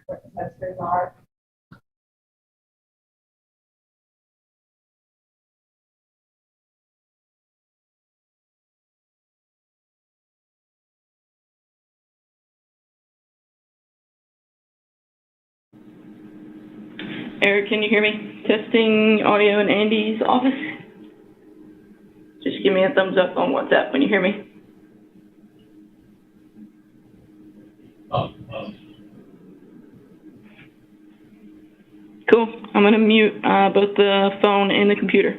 what the sensors are. Eric, can you hear me? Testing audio in Andy's office. Just give me a thumbs up on WhatsApp when you hear me. Cool. I'm going to mute both the phone and the computer.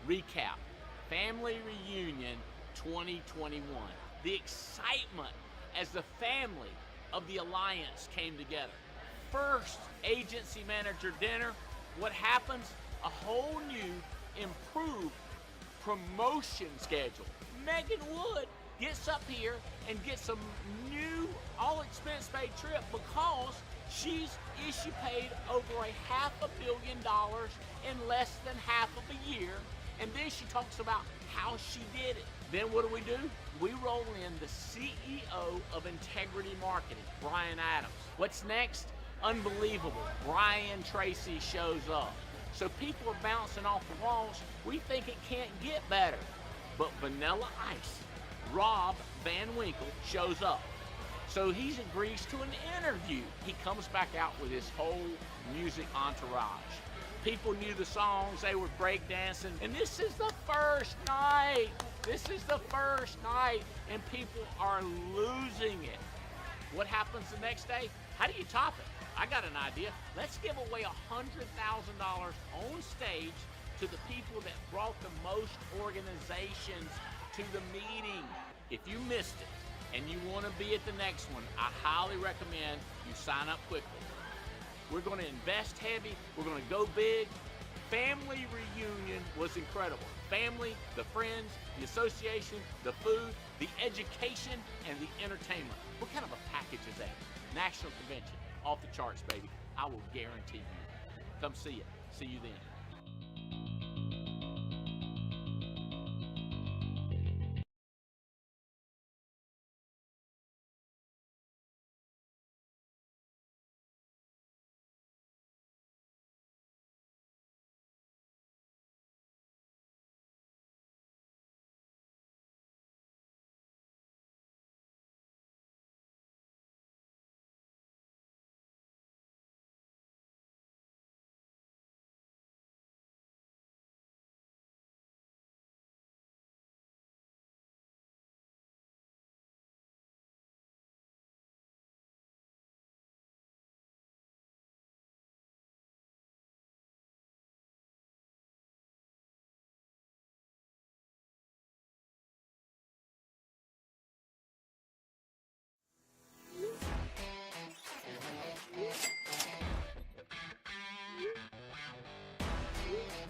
Recap, Family Reunion 2021. The excitement as the family of the Alliance came together. First agency manager dinner. What happens? A whole new, improved promotion schedule. Megan Wood gets up here and gets a new all-expense-paid trip because she's issue paid over $500 million in less than half of a year. And then she talks about how she did it. Then what do? We roll in the CEO of Integrity Marketing, Brian Adams. What's next? Unbelievable. Brian Tracy shows up. So people are bouncing off the walls. We think it can't get better. But Vanilla Ice, Rob Van Winkle, shows up. So he agrees to an interview. He comes back out with his whole music entourage. People knew the songs, they were breakdancing, and this is the first night. This is the first night, and people are losing it. What happens the next day? How do you top it? I got an idea. Let's give away $100,000 on stage to the people that brought the most organizations to the meeting. If you missed it and you want to be at the next one, I highly recommend you sign up quickly. We're going to invest heavy. We're going to go big. Family Reunion was incredible. Family, the friends, the association, the food, the education, and the entertainment. What kind of a package is that? National convention. Off the charts, baby. I will guarantee you. Come see it. See you then.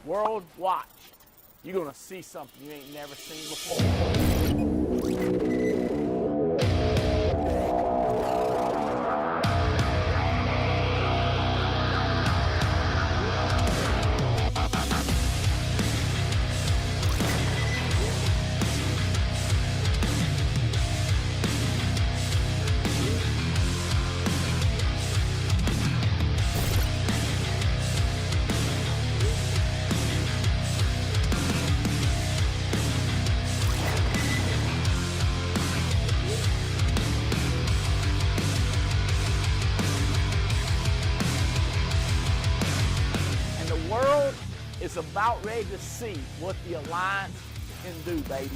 World, watch. You're going to see something you ain't never seen before. Is about ready to see what the Alliance can do, baby.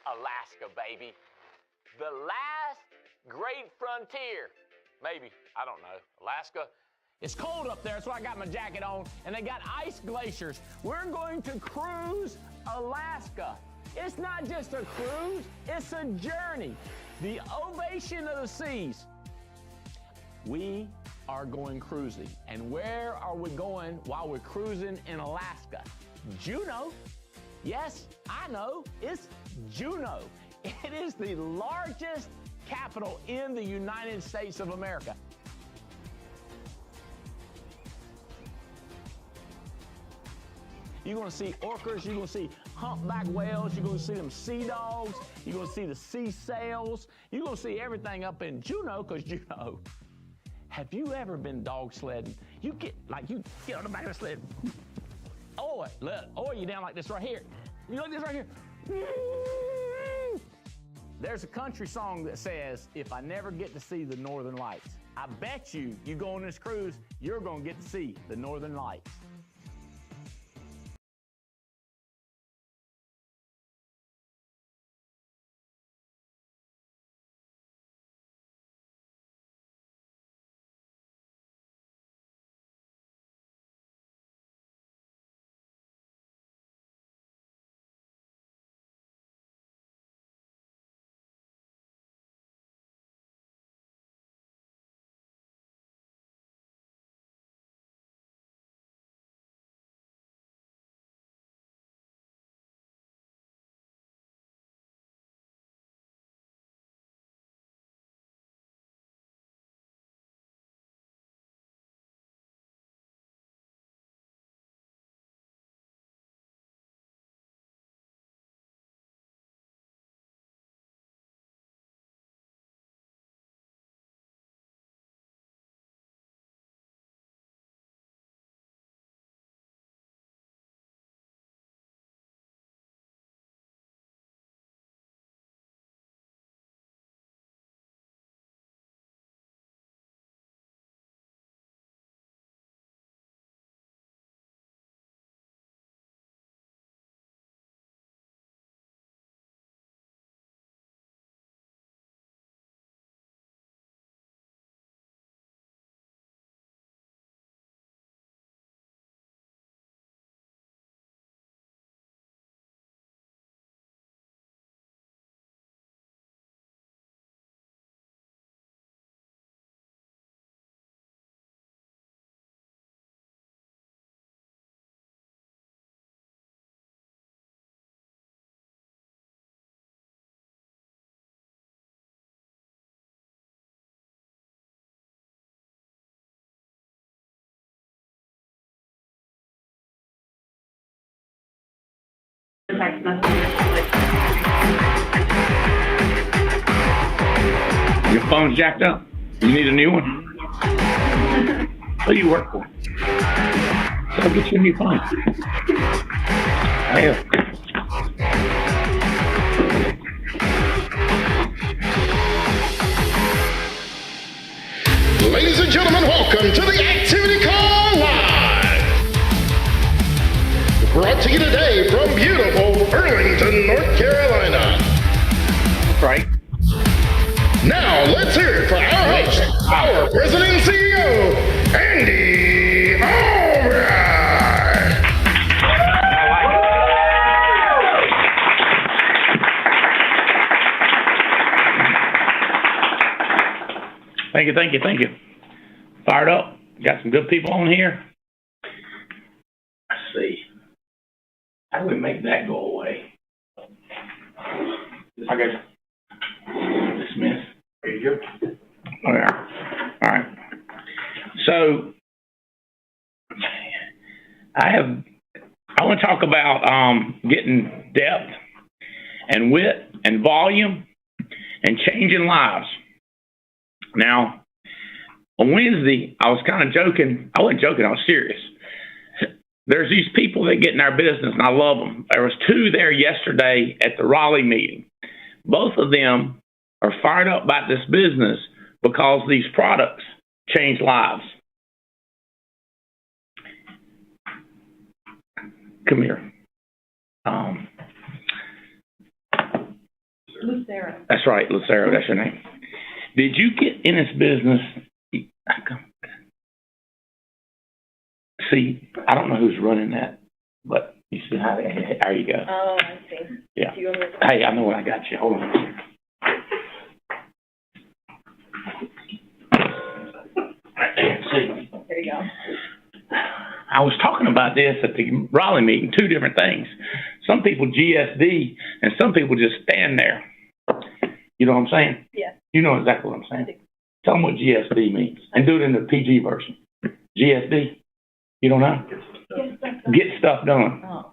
Alaska, baby. The last great frontier. Maybe, I don't know, Alaska. It's cold up there, that's why I got my jacket on, and they got ice glaciers. We're going to cruise Alaska. It's not just a cruise, it's a journey. The ovation of the seas. We are going cruising. And where are we going while we're cruising in Alaska? Juneau. Yes, I know, it's Juneau. It is the largest capital in the United States of America. You're gonna see orcas, you're gonna see humpback whales, you're gonna see them sea dogs, you're gonna see the sea sails, you're gonna see everything up in Juneau, because Juneau. Have you ever been dog sledding? You get on the back of the sled. Oh, look, or you down like this right here. You like this right here. There's a country song that says, if I never get to see the Northern Lights, I bet you go on this cruise, you're gonna get to see the Northern Lights. Your phone's jacked up. You need a new one? What do you work for? So I'll get you a new phone. Hey. Ladies and gentlemen, welcome to the Activity Call Live. Brought to you today from beautiful Burlington, North Carolina. Right. Now, let's hear it for our host, our President and CEO, Andy Albright. Thank you. Fired up. Got some good people on here. Let's see. How do we make that go away? I got dismiss. There you go. All right. So I want to talk about getting depth and width and volume and changing lives. Now, on Wednesday, I was kind of joking. I wasn't joking. I was serious. There's these people that get in our business, and I love them. There was two there yesterday at the Raleigh meeting. Both of them are fired up about this business because these products change lives. Come here. Lucero. That's right, Lucero, that's your name. Did you get in this business? See, I don't know who's running that, but you see how there you go. Oh, I see. Yeah. Do you want me to- Hey, I know what I got you. Hold on. Right there. See. There you go. I was talking about this at the Raleigh meeting, two different things. Some people GSD and some people just stand there. You know what I'm saying? Yeah. You know exactly what I'm saying. Tell them what GSD means and do it in the PG version. GSD? You don't know? Get stuff done. Oh.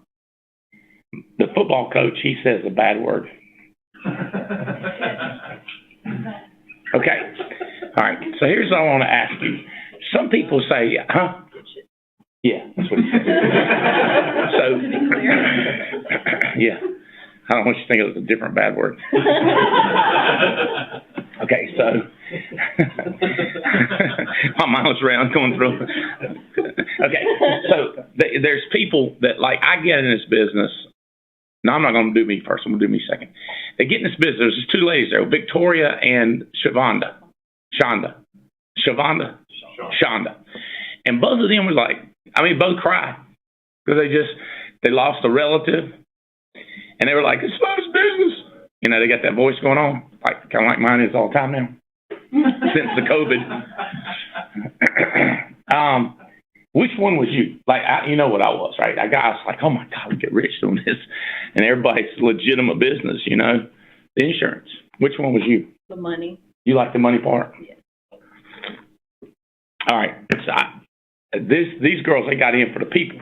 The football coach, he says a bad word. Okay. All right. So here's what I want to ask you. Some people say, huh? Yeah, that's what he said. So, yeah. I don't want you to think it was a different bad word. Okay, so my mind was around going through. Okay, so there's people that, like, I get in this business. No, I'm not going to do me first. I'm going to do me second. They get in this business. There's two ladies there, Victoria and Shonda. And both of them were like, both cried because they lost a relative. And they were like, it's not his business. You know, they got that voice going on, like kind of like mine is all the time now, since the COVID. Which one was you? Like, you know what I was, right? I was like, oh my God, we get rich doing this. And everybody's legitimate business, you know, the insurance. Which one was you? The money. You like the money part? Yes. All right. So these girls, they got in for the people,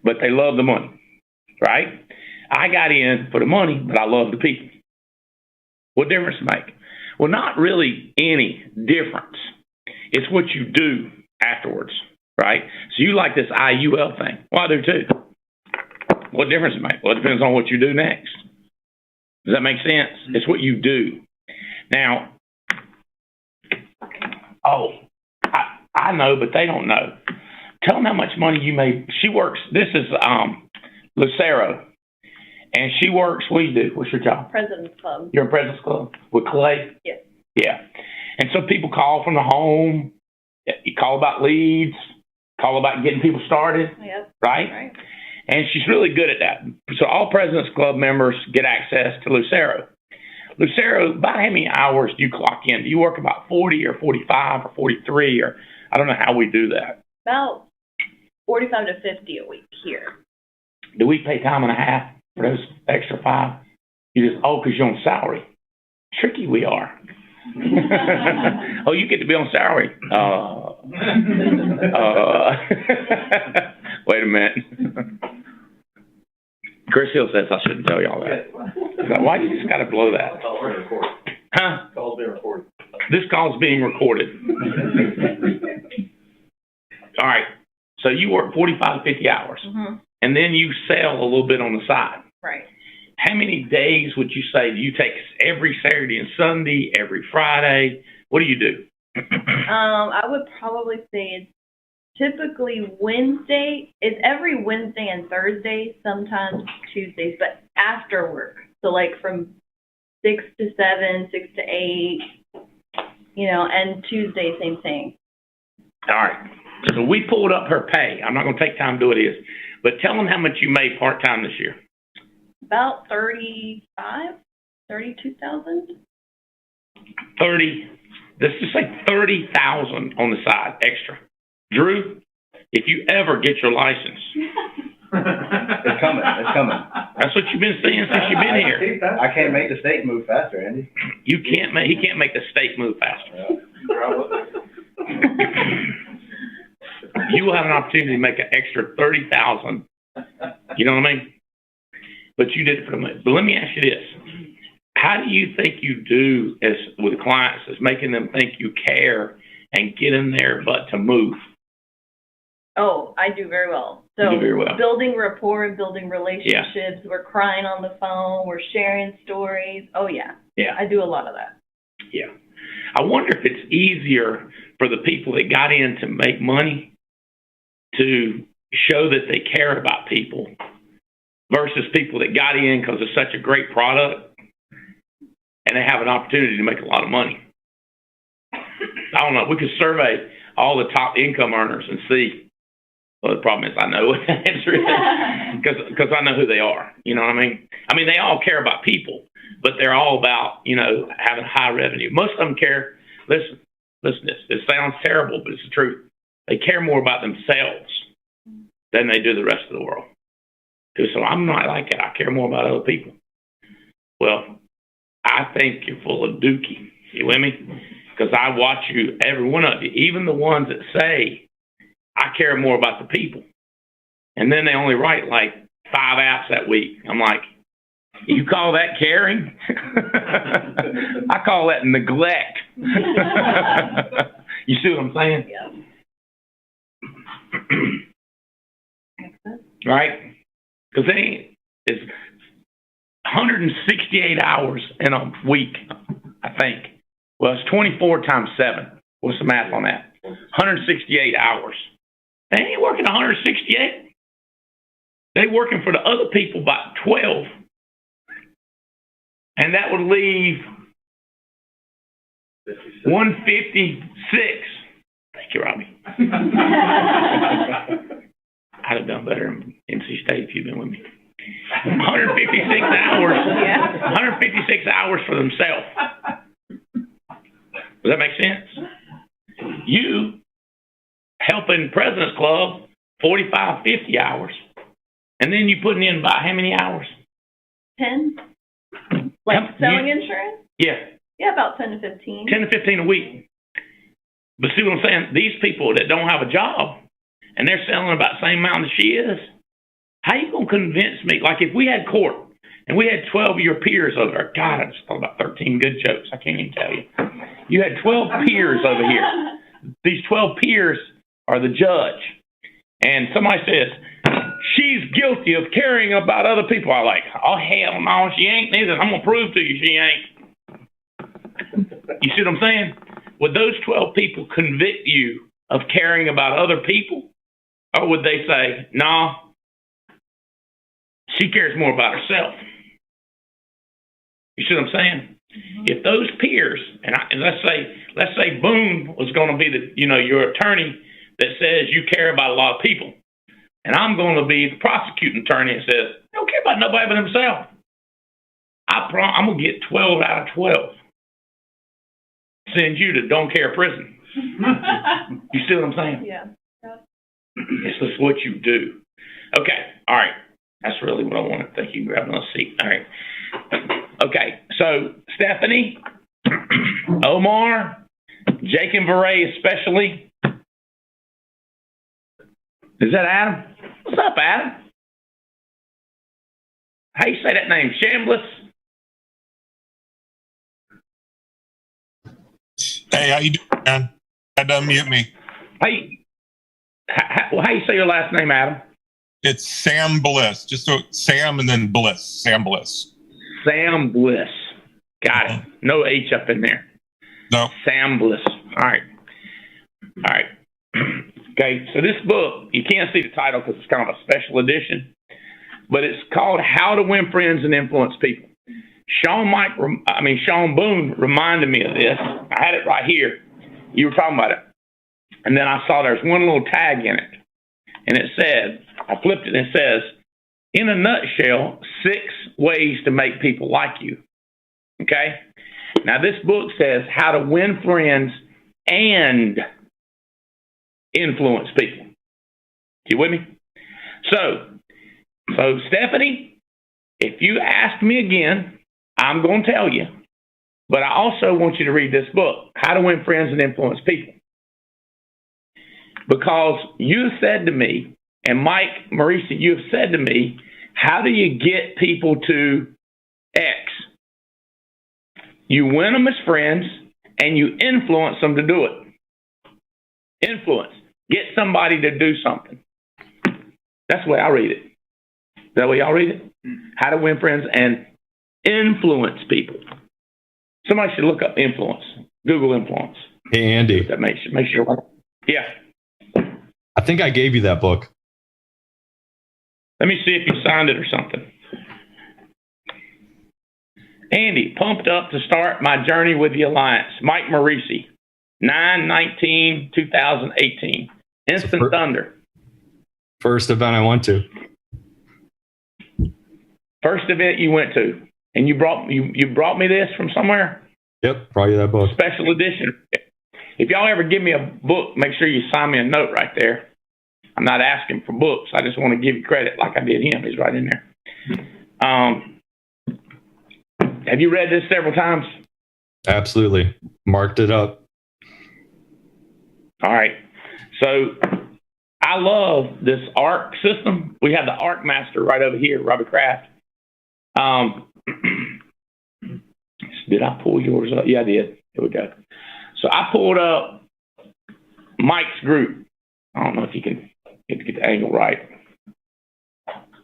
but they love the money, right? I got in for the money, but I love the people. What difference does it make? Well, not really any difference. It's what you do afterwards, right? So you like this IUL thing. Well, I do too. What difference does it make? Well, it depends on what you do next. Does that make sense? It's what you do. Now, I know, but they don't know. Tell them how much money you made. She works, this is Lucero. And she works, what do you do? What's your job? President's Club. You're in President's Club with Clay? Yes. Yeah. And so people call from the home. You call about leads, call about getting people started. Yep. Right? And she's really good at that. So all President's Club members get access to Lucero. Lucero, about how many hours do you clock in? Do you work about 40 or 45 or 43? Or I don't know how we do that. About 45 to 50 a week here. Do we pay time and a half for those extra 5? You just, because you're on salary. Tricky we are. Oh, you get to be on salary. Wait a minute. Chris Hill says I shouldn't tell you all that. Why you just got to blow that? Huh? Call's being recorded. This call's being recorded. All right. So you work 45 to 50 hours. Mm-hmm. And then you sell a little bit on the side. Right. How many days would you say do you take every Saturday and Sunday, every Friday? What do you do? I would probably say it's typically Wednesday. It's every Wednesday and Thursday, sometimes Tuesdays, but after work. So like from 6 to 7, 6 to 8, and Tuesday, same thing. All right. So we pulled up her pay. I'm not going to take time to do it, but tell them how much you made part-time this year. About 32,000. 30. Let's just say 30,000 on the side extra. Drew, if you ever get your license, It's coming. that's what you've been saying since you've been here. I can't make the state move faster, Andy. He can't make the state move faster. You will have an opportunity to make an extra 30,000. You know what I mean? But you did it for the money. But let me ask you this. How do you think you do with clients as making them think you care and get in their butt to move? Oh, I do very well. So You do very well. building rapport, building relationships. We're crying on the phone. We're sharing stories. Oh, yeah. Yeah. I do a lot of that. Yeah. I wonder if it's easier for the people that got in to make money to show that they care about people versus people that got in because it's such a great product and they have an opportunity to make a lot of money. I don't know. We could survey all the top income earners and see. Well, the problem is I know what the answer is because I know who they are. You know what I mean? I mean, they all care about people, but they're all about, you know, having high revenue. Most of them care. Listen, this sounds terrible, but it's the truth. They care more about themselves than they do the rest of the world. So I'm not like that. I care more about other people. Well, I think you're full of dookie. You with me? Because I watch you, every one of you, even the ones that say, I care more about the people. And then they only write like 5 apps that week. I'm like, you call that caring? I call that neglect. You see what I'm saying? Yeah. Right? Because it's 168 hours in a week, I think. Well, it's 24 times 7. What's the math on that? 168 hours. They ain't working 168. They're working for the other people by 12. And that would leave 156. Thank you, Robbie. I'd have done better in NC State if you'd been with me. 156 hours. Yeah. 156 hours for themselves. Does that make sense? You helping President's Club 45, 50 hours. And then you putting in about how many hours? 10? Like selling insurance? Yeah. Yeah, about 10 to 15. 10 to 15 a week. But see what I'm saying? These people that don't have a job and they're selling about the same amount as she is, how you going to convince me? Like if we had court and we had 12 of your peers over there. God, I just thought about 13 good jokes. I can't even tell you. You had 12 peers over here. These 12 peers are the judge. And somebody says, she's guilty of caring about other people. I like, oh, hell no, she ain't neither. I'm going to prove to you she ain't. You see what I'm saying? Would those 12 people convict you of caring about other people? Or would they say, no, she cares more about herself? You see what I'm saying? Mm-hmm. If those peers, and let's say Boone was going to be your attorney that says you care about a lot of people, and I'm going to be the prosecuting attorney that says they don't care about nobody but himself. I'm going to get 12 out of 12. Send you to don't care prison. You see what I'm saying? Yeah. It's just what you do. Okay. All right. That's really what I want to think. You can grab another seat. All right. Okay. So, Stephanie, Omar, Jake and Varay especially. Is that Adam? What's up, Adam? How you say that name? Shambliss? Hey, how you doing, man? Had to unmute me. Hey, how you say your last name, Adam? It's Sam Bliss. Just so Sam and then Bliss. Sam Bliss. Sam Bliss. Got it. No H up in there. No. Sam Bliss. All right. All right. Okay, so this book, you can't see the title because it's kind of a special edition, but it's called How to Win Friends and Influence People. Sean Boone reminded me of this. I had it right here. You were talking about it. And then I saw there's one little tag in it. And it said, I flipped it and it says, in a nutshell, 6 ways to make people like you. Okay? Now this book says how to win friends and influence people. You with me? So Stephanie, if you ask me again, I'm going to tell you. But I also want you to read this book, How to Win Friends and Influence People. Because you said to me, and Mike, Marisa, you have said to me, how do you get people to X? You win them as friends, and you influence them to do it. Influence. Get somebody to do something. That's the way I read it. Is that the way y'all read it? How to win friends and influence people. Somebody should look up influence. Google influence. Hey, Andy. That makes sure. Yeah. I think I gave you that book. Let me see if you signed it or something. Andy, pumped up to start my journey with the Alliance. Mike Marisi, 9/19/2018. Instant Thunder. First event I went to. First event you went to, and you brought me this from somewhere. Yep, brought you that book. Special edition. If y'all ever give me a book, make sure you sign me a note right there. I'm not asking for books. I just want to give you credit like I did him. He's right in there. Have you read this several times? Absolutely. Marked it up. All right. So I love this ARC system. We have the ARC Master right over here, Robert Kraft. Did I pull yours up? Yeah, I did. Here we go. So I pulled up Mike's group. I don't know if you can get the angle right.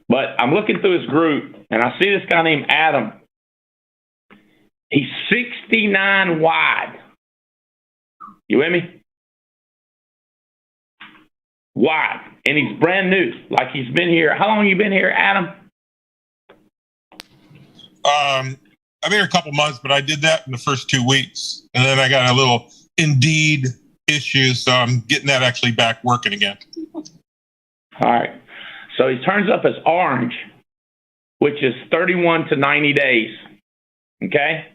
But I'm looking through his group, and I see this guy named Adam. He's 69 wide. You with me? Wide. And he's brand new. Like he's been here. How long have you been here, Adam? I've been here a couple months, but I did that in the first 2 weeks. And then I got a little Indeed issues, so I'm getting that actually back working again. All right. So he turns up as orange, which is 31 to 90 days. Okay?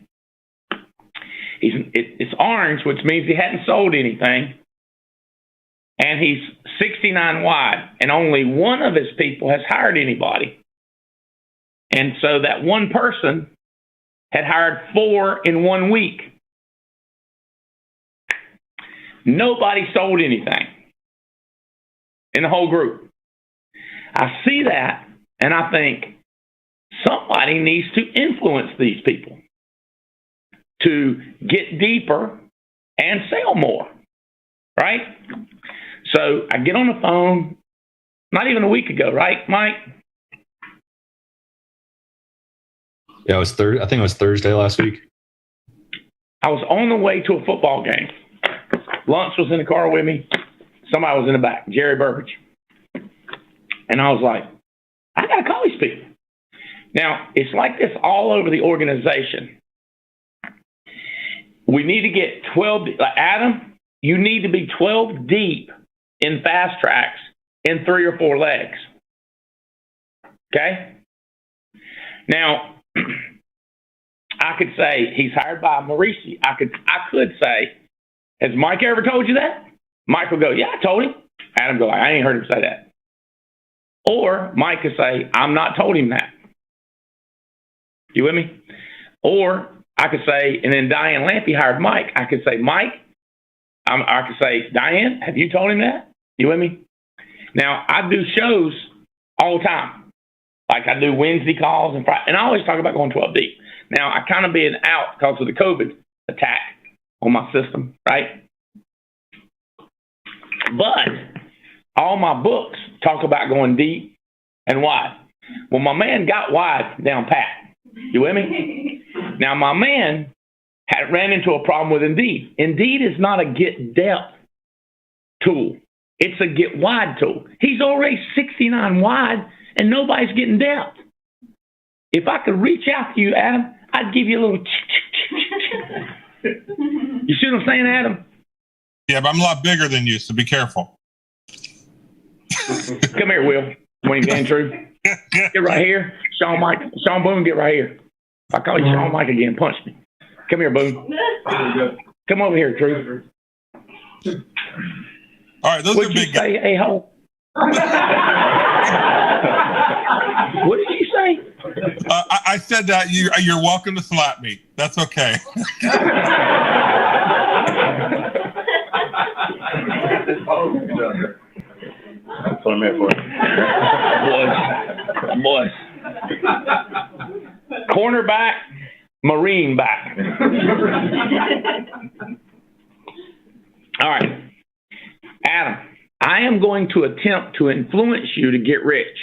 It's orange, which means he hadn't sold anything. And he's 69 wide, and only one of his people has hired anybody. And so that one person had hired 4 in 1 week. Nobody sold anything in the whole group. I see that, and I think somebody needs to influence these people to get deeper and sell more, right? So I get on the phone, not even a week ago, right, Mike? Yeah, I think it was Thursday last week. I was on the way to a football game. Lunch was in the car with me. Somebody was in the back, Jerry Burbage. And I was like, I got to call these people. Now, it's like this all over the organization. We need to get 12, Adam, you need to be 12 deep in fast tracks in 3 or 4 legs. Okay? Now, I could say he's hired by Marisi. I could say, has Mike ever told you that? Mike will go, yeah, I told him. Adam go, I ain't heard him say that. Or Mike could say, I'm not told him that. You with me? Or I could say, and then Diane Lampy hired Mike. I could say, Mike, I could say, Diane, have you told him that? You with me? Now, I do shows all the time. Like I do Wednesday calls and Friday, and I always talk about going 12 deep. Now, I kind of been out because of the COVID attack on my system, right? But all my books talk about going deep and wide. Well, my man got wide down pat. You with me? Now, my man had ran into a problem with Indeed. Indeed is not a get depth tool. It's a get wide tool. He's already 69 wide, and nobody's getting depth. If I could reach out to you, Adam, I'd give you a little. You see what I'm saying, Adam? Yeah, but I'm a lot bigger than you, so be careful. Come here, Will. Wayne Andrew. Get right here. Sean Boone, get right here. If I call you Sean Mike again, punch me. Come here, Boone. Come over here, Drew. All right, those What are did you big say, guys. a-hole? What did you say? I said that you're welcome to slap me. That's okay. That's what I'm here for. Boys. Cornerback, Marine back. All right. Adam, I am going to attempt to influence you to get rich.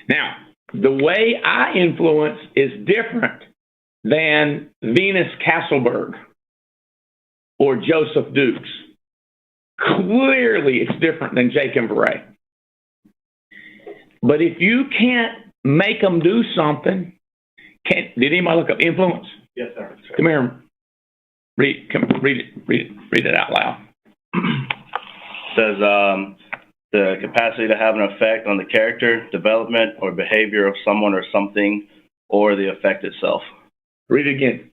Now, the way I influence is different than Venus Castleberg or Joseph Dukes. Clearly, it's different than Jake and Beret. But if you can't make them do something, Did anybody look up influence? Yes, sir. Come here. Read it out loud. Says the capacity to have an effect on the character, development, or behavior of someone or something, or the effect itself. Read it again.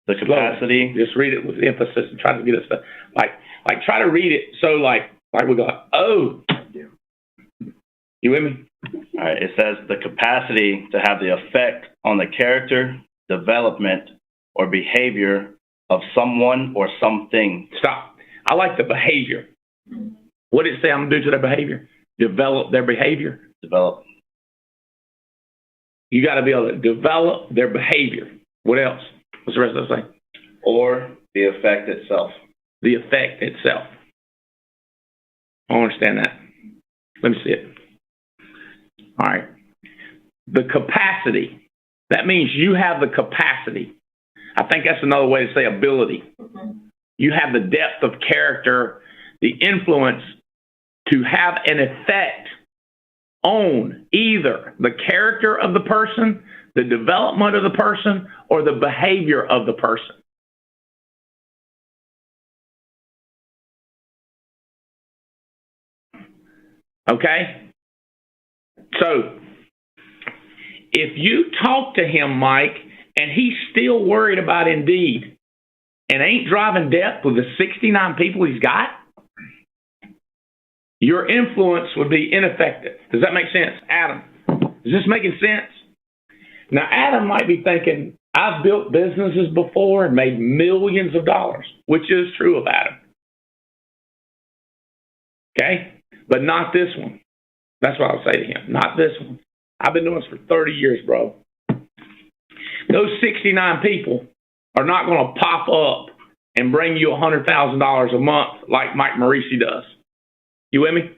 The capacity. Just read it with emphasis and try to get us to, like try to read it so like we go, oh. You with me? All right. It says the capacity to have the effect on the character, development, or behavior of someone or something. Stop. I like the behavior. What did it say I'm going to do to their behavior? Develop their behavior. Develop. You got to be able to develop their behavior. What else? What's the rest of the thing? Or the effect itself. The effect itself. I don't understand that. Let me see it. All right. The capacity. That means you have the capacity. I think that's another way to say ability. You have the depth of character, the influence to have an effect on either the character of the person, the development of the person, or the behavior of the person. Okay? So, if you talk to him, Mike, and he's still worried about Indeed and ain't driving depth with the 69 people he's got, your influence would be ineffective. Does that make sense, Adam? Is this making sense? Now, Adam might be thinking, I've built businesses before and made millions of dollars, which is true of Adam. Okay? But not this one. That's what I'll say to him. Not this one. I've been doing this for 30 years, bro. Those 69 people are not going to pop up and bring you $100,000 a month like Mike Marisi does. You with me?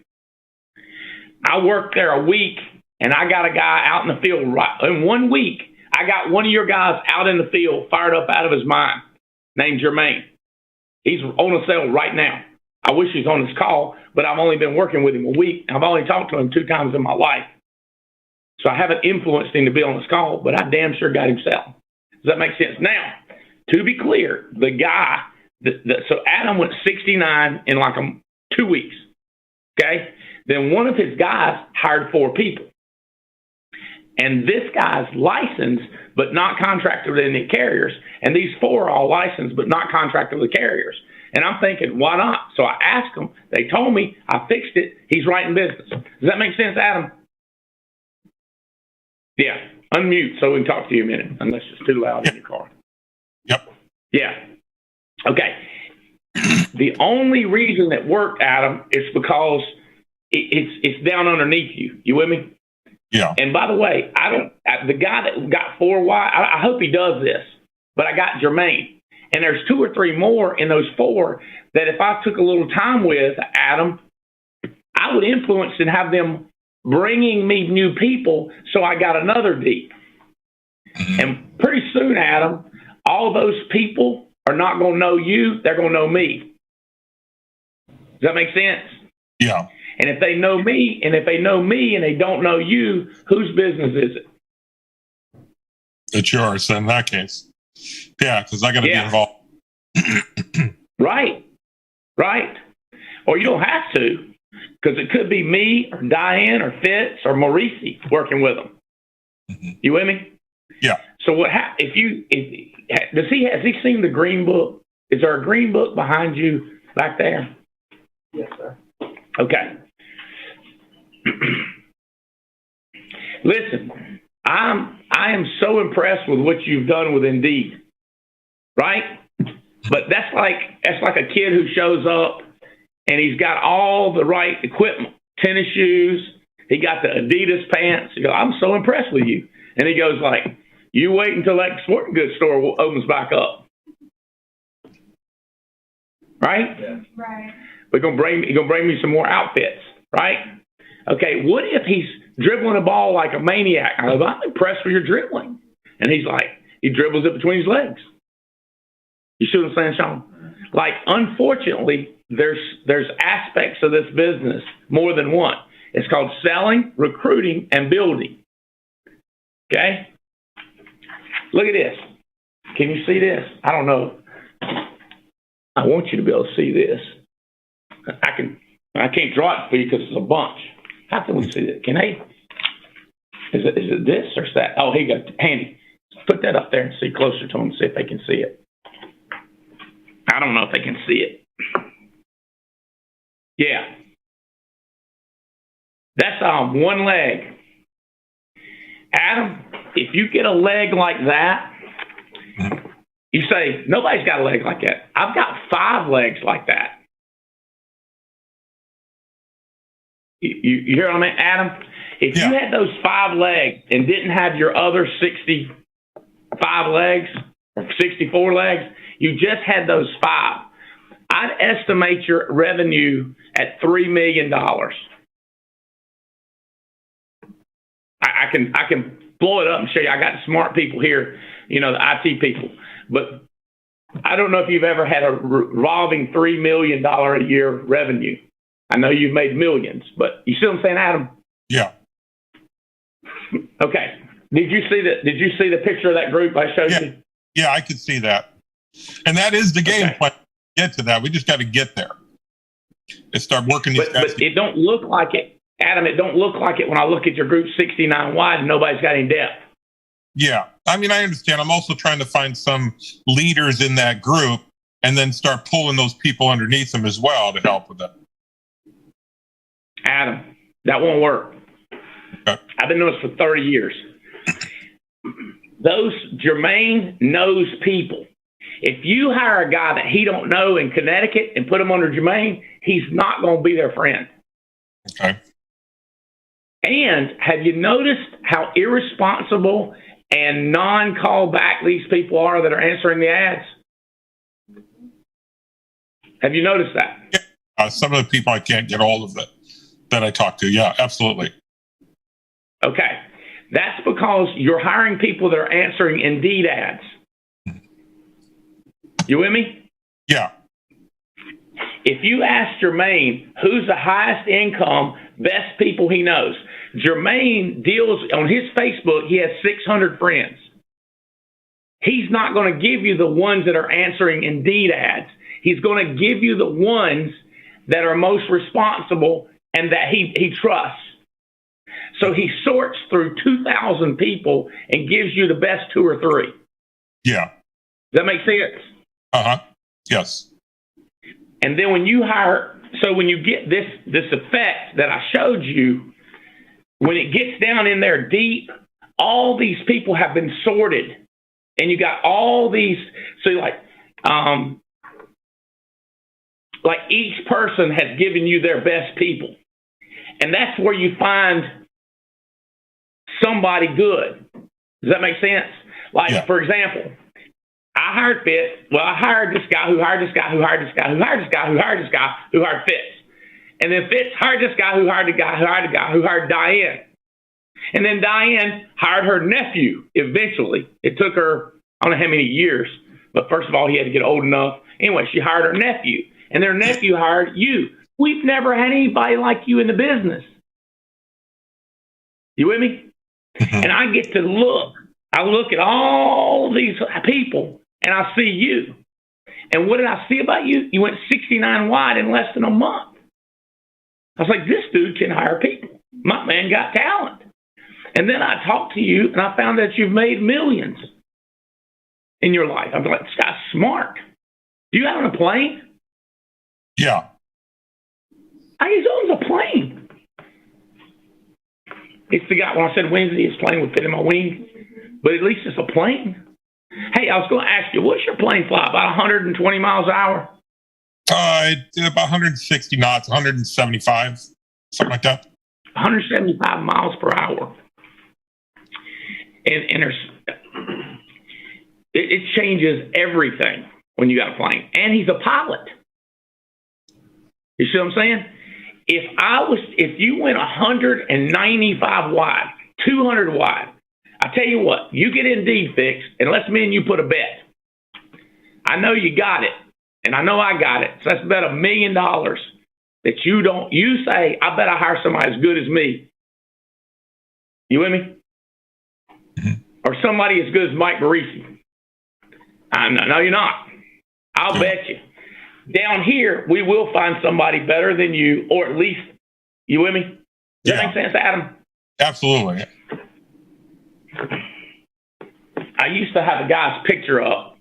I worked there a week, and I got a guy out in the field. In 1 week, I got one of your guys out in the field, fired up out of his mind, named Jermaine. He's on a sale right now. I wish he's on this call, but I've only been working with him a week. I've only talked to him 2 times in my life. So I haven't influenced him to be on this call, but I damn sure got him selling. Does that make sense? Now, to be clear, the guy, so Adam went 69 in like 2 weeks. Okay? Then one of his guys hired 4 people. And this guy's licensed, but not contracted with any carriers. And these 4 are all licensed, but not contracted with carriers. And I'm thinking, why not? So I asked them. They told me. I fixed it. He's writing business. Does that make sense, Adam? Yeah. Unmute so we can talk to you a minute, unless it's too loud in your car. Yep. Yeah. Okay. The only reason it worked, Adam, is because it's down underneath you. You with me? Yeah. And by the way, the guy that got 4 Y, I hope he does this, but I got Jermaine. And there's 2 or 3 more in those 4 that if I took a little time with, Adam, I would influence and have them bringing me new people so I got another D. And pretty soon, Adam, all those people are not going to know you. They're going to know me. Does that make sense? Yeah. And if they know me and they don't know you, whose business is it? It's yours in that case. Yeah, because I got to be involved. Right. Or you don't have to, because it could be me or Diane or Fitz or Maurice working with them. Mm-hmm. You with me? Yeah. So what? Has he seen the green book? Is there a green book behind you back there? Yes, sir. Okay. Listen, I am so impressed with what you've done with Indeed, right? But that's like a kid who shows up and he's got all the right equipment, tennis shoes, he got the Adidas pants. You go, I'm so impressed with you. And he goes like, you wait until that sporting goods store opens back up, right? Yeah. Right. You're gonna bring me some more outfits, right? Okay, what if he's dribbling a ball like a maniac? I go, I'm impressed with your dribbling. And he's like, he dribbles it between his legs. You see what I'm saying, Sean? Like, unfortunately, there's aspects of this business, more than one. It's called selling, recruiting, and building. Okay? Look at this. Can you see this? I don't know. I want you to be able to see this. I can't draw it for you because it's a bunch. How can we see that? Can they? Is it this or is that? Oh, here you go. Handy. Put that up there and see closer to them and see if they can see it. I don't know if they can see it. Yeah. That's one leg. Adam, if you get a leg like that, you say, nobody's got a leg like that. I've got 5 legs like that. You hear what I mean, Adam? If you had those 5 legs and didn't have your other 65 legs or 64 legs, you just had those 5, I'd estimate your revenue at $3 million. I can blow it up and show you. I got smart people here, the IT people. But I don't know if you've ever had a revolving $3 million a year revenue. I know you've made millions, but you see what I'm saying, Adam? Yeah. Okay. Did you see the picture of that group I showed you? Yeah, I could see that. And that is the game plan. Get to that. We just got to get there and start working these guys. But it don't look like it. Adam, it don't look like it when I look at your group 69 wide and nobody's got any depth. Yeah. I mean, I understand. I'm also trying to find some leaders in that group and then start pulling those people underneath them as well to help with that. Adam, that won't work. Okay. I've been doing this for 30 years. Jermaine knows people. If you hire a guy that he don't know in Connecticut and put him under Jermaine, he's not going to be their friend. Okay. And have you noticed how irresponsible and non-callback these people are that are answering the ads? Have you noticed that? Yeah. Some of the people I can't get all of it that I talk to. Yeah, absolutely. Okay. That's because you're hiring people that are answering Indeed ads. You with me? Yeah. If you ask Jermaine who's the highest income, best people he knows, Jermaine deals on his Facebook, he has 600 friends. He's not going to give you the ones that are answering Indeed ads. He's going to give you the ones that are most responsible and that he trusts. So he sorts through 2,000 people and gives you the best 2 or 3. Yeah. Does that make sense? Uh-huh. Yes. And then when you get this effect that I showed you, when it gets down in there deep, all these people have been sorted. And you got all these, so like each person has given you their best people. And that's where you find somebody good. Does that make sense? For example, I hired Fitz. Well, I hired this guy who hired this guy who hired this guy who hired this guy who hired this guy who hired Fitz. And then Fitz hired this guy who hired the guy who hired the guy who hired Diane. And then Diane hired her nephew eventually. It took her, I don't know how many years, but first of all, he had to get old enough. Anyway, she hired her nephew. And their nephew hired you. We've never had anybody like you in the business. You with me? And I get to look. I look at all these people, and I see you. And what did I see about you? You went 69 wide in less than a month. I was like, this dude can hire people. My man got talent. And then I talked to you, and I found that you've made millions in your life. I'm like, this guy's smart. Do you have a plane? Yeah. He owns a plane. It's the guy, when I said Wednesday, his plane would fit in my wing. But at least it's a plane. Hey, I was going to ask you, what's your plane fly? About 120 miles an hour? About 160 knots, 175, something like that. 175 miles per hour. And it changes everything when you got a plane. And he's a pilot. You see what I'm saying? If you went 195 wide, 200 wide, I tell you what, you get Indeed fixed, and let's me and you put a bet. I know you got it, and I know I got it. So that's about $1 million that you say, I bet I hire somebody as good as me. You with me? Mm-hmm. or somebody as good as Mike Marisi. No, you're not. I'll bet you. Down here, we will find somebody better than you, or at least, you with me? Does that make sense, Adam? Absolutely. I used to have a guy's picture up,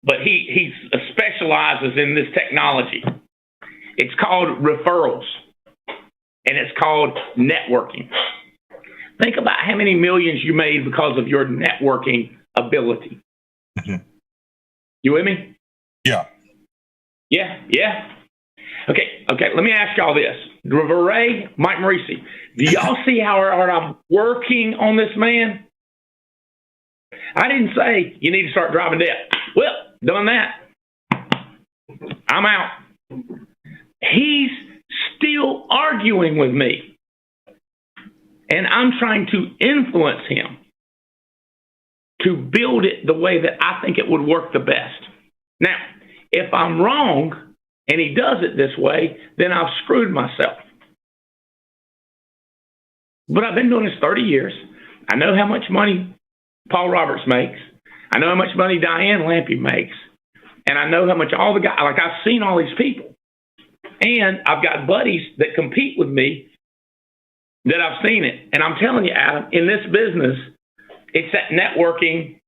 but he specializes in this technology. It's called referrals, and it's called networking. Think about how many millions you made because of your networking ability. Mm-hmm. You with me? Yeah. Yeah. Okay. Let me ask y'all this. Ray, Mike Marisi, do y'all see how hard I'm working on this man? I didn't say you need to start driving debt. Well, done that. I'm out. He's still arguing with me. And I'm trying to influence him to build it the way that I think it would work the best. Now, if I'm wrong and he does it this way, then I've screwed myself. But I've been doing this 30 years. I know how much money Paul Roberts makes. I know how much money Diane Lampy makes. And I know how much all the guys, like I've seen all these people. And I've got buddies that compete with me that I've seen it. And I'm telling you, Adam, in this business, it's that networking.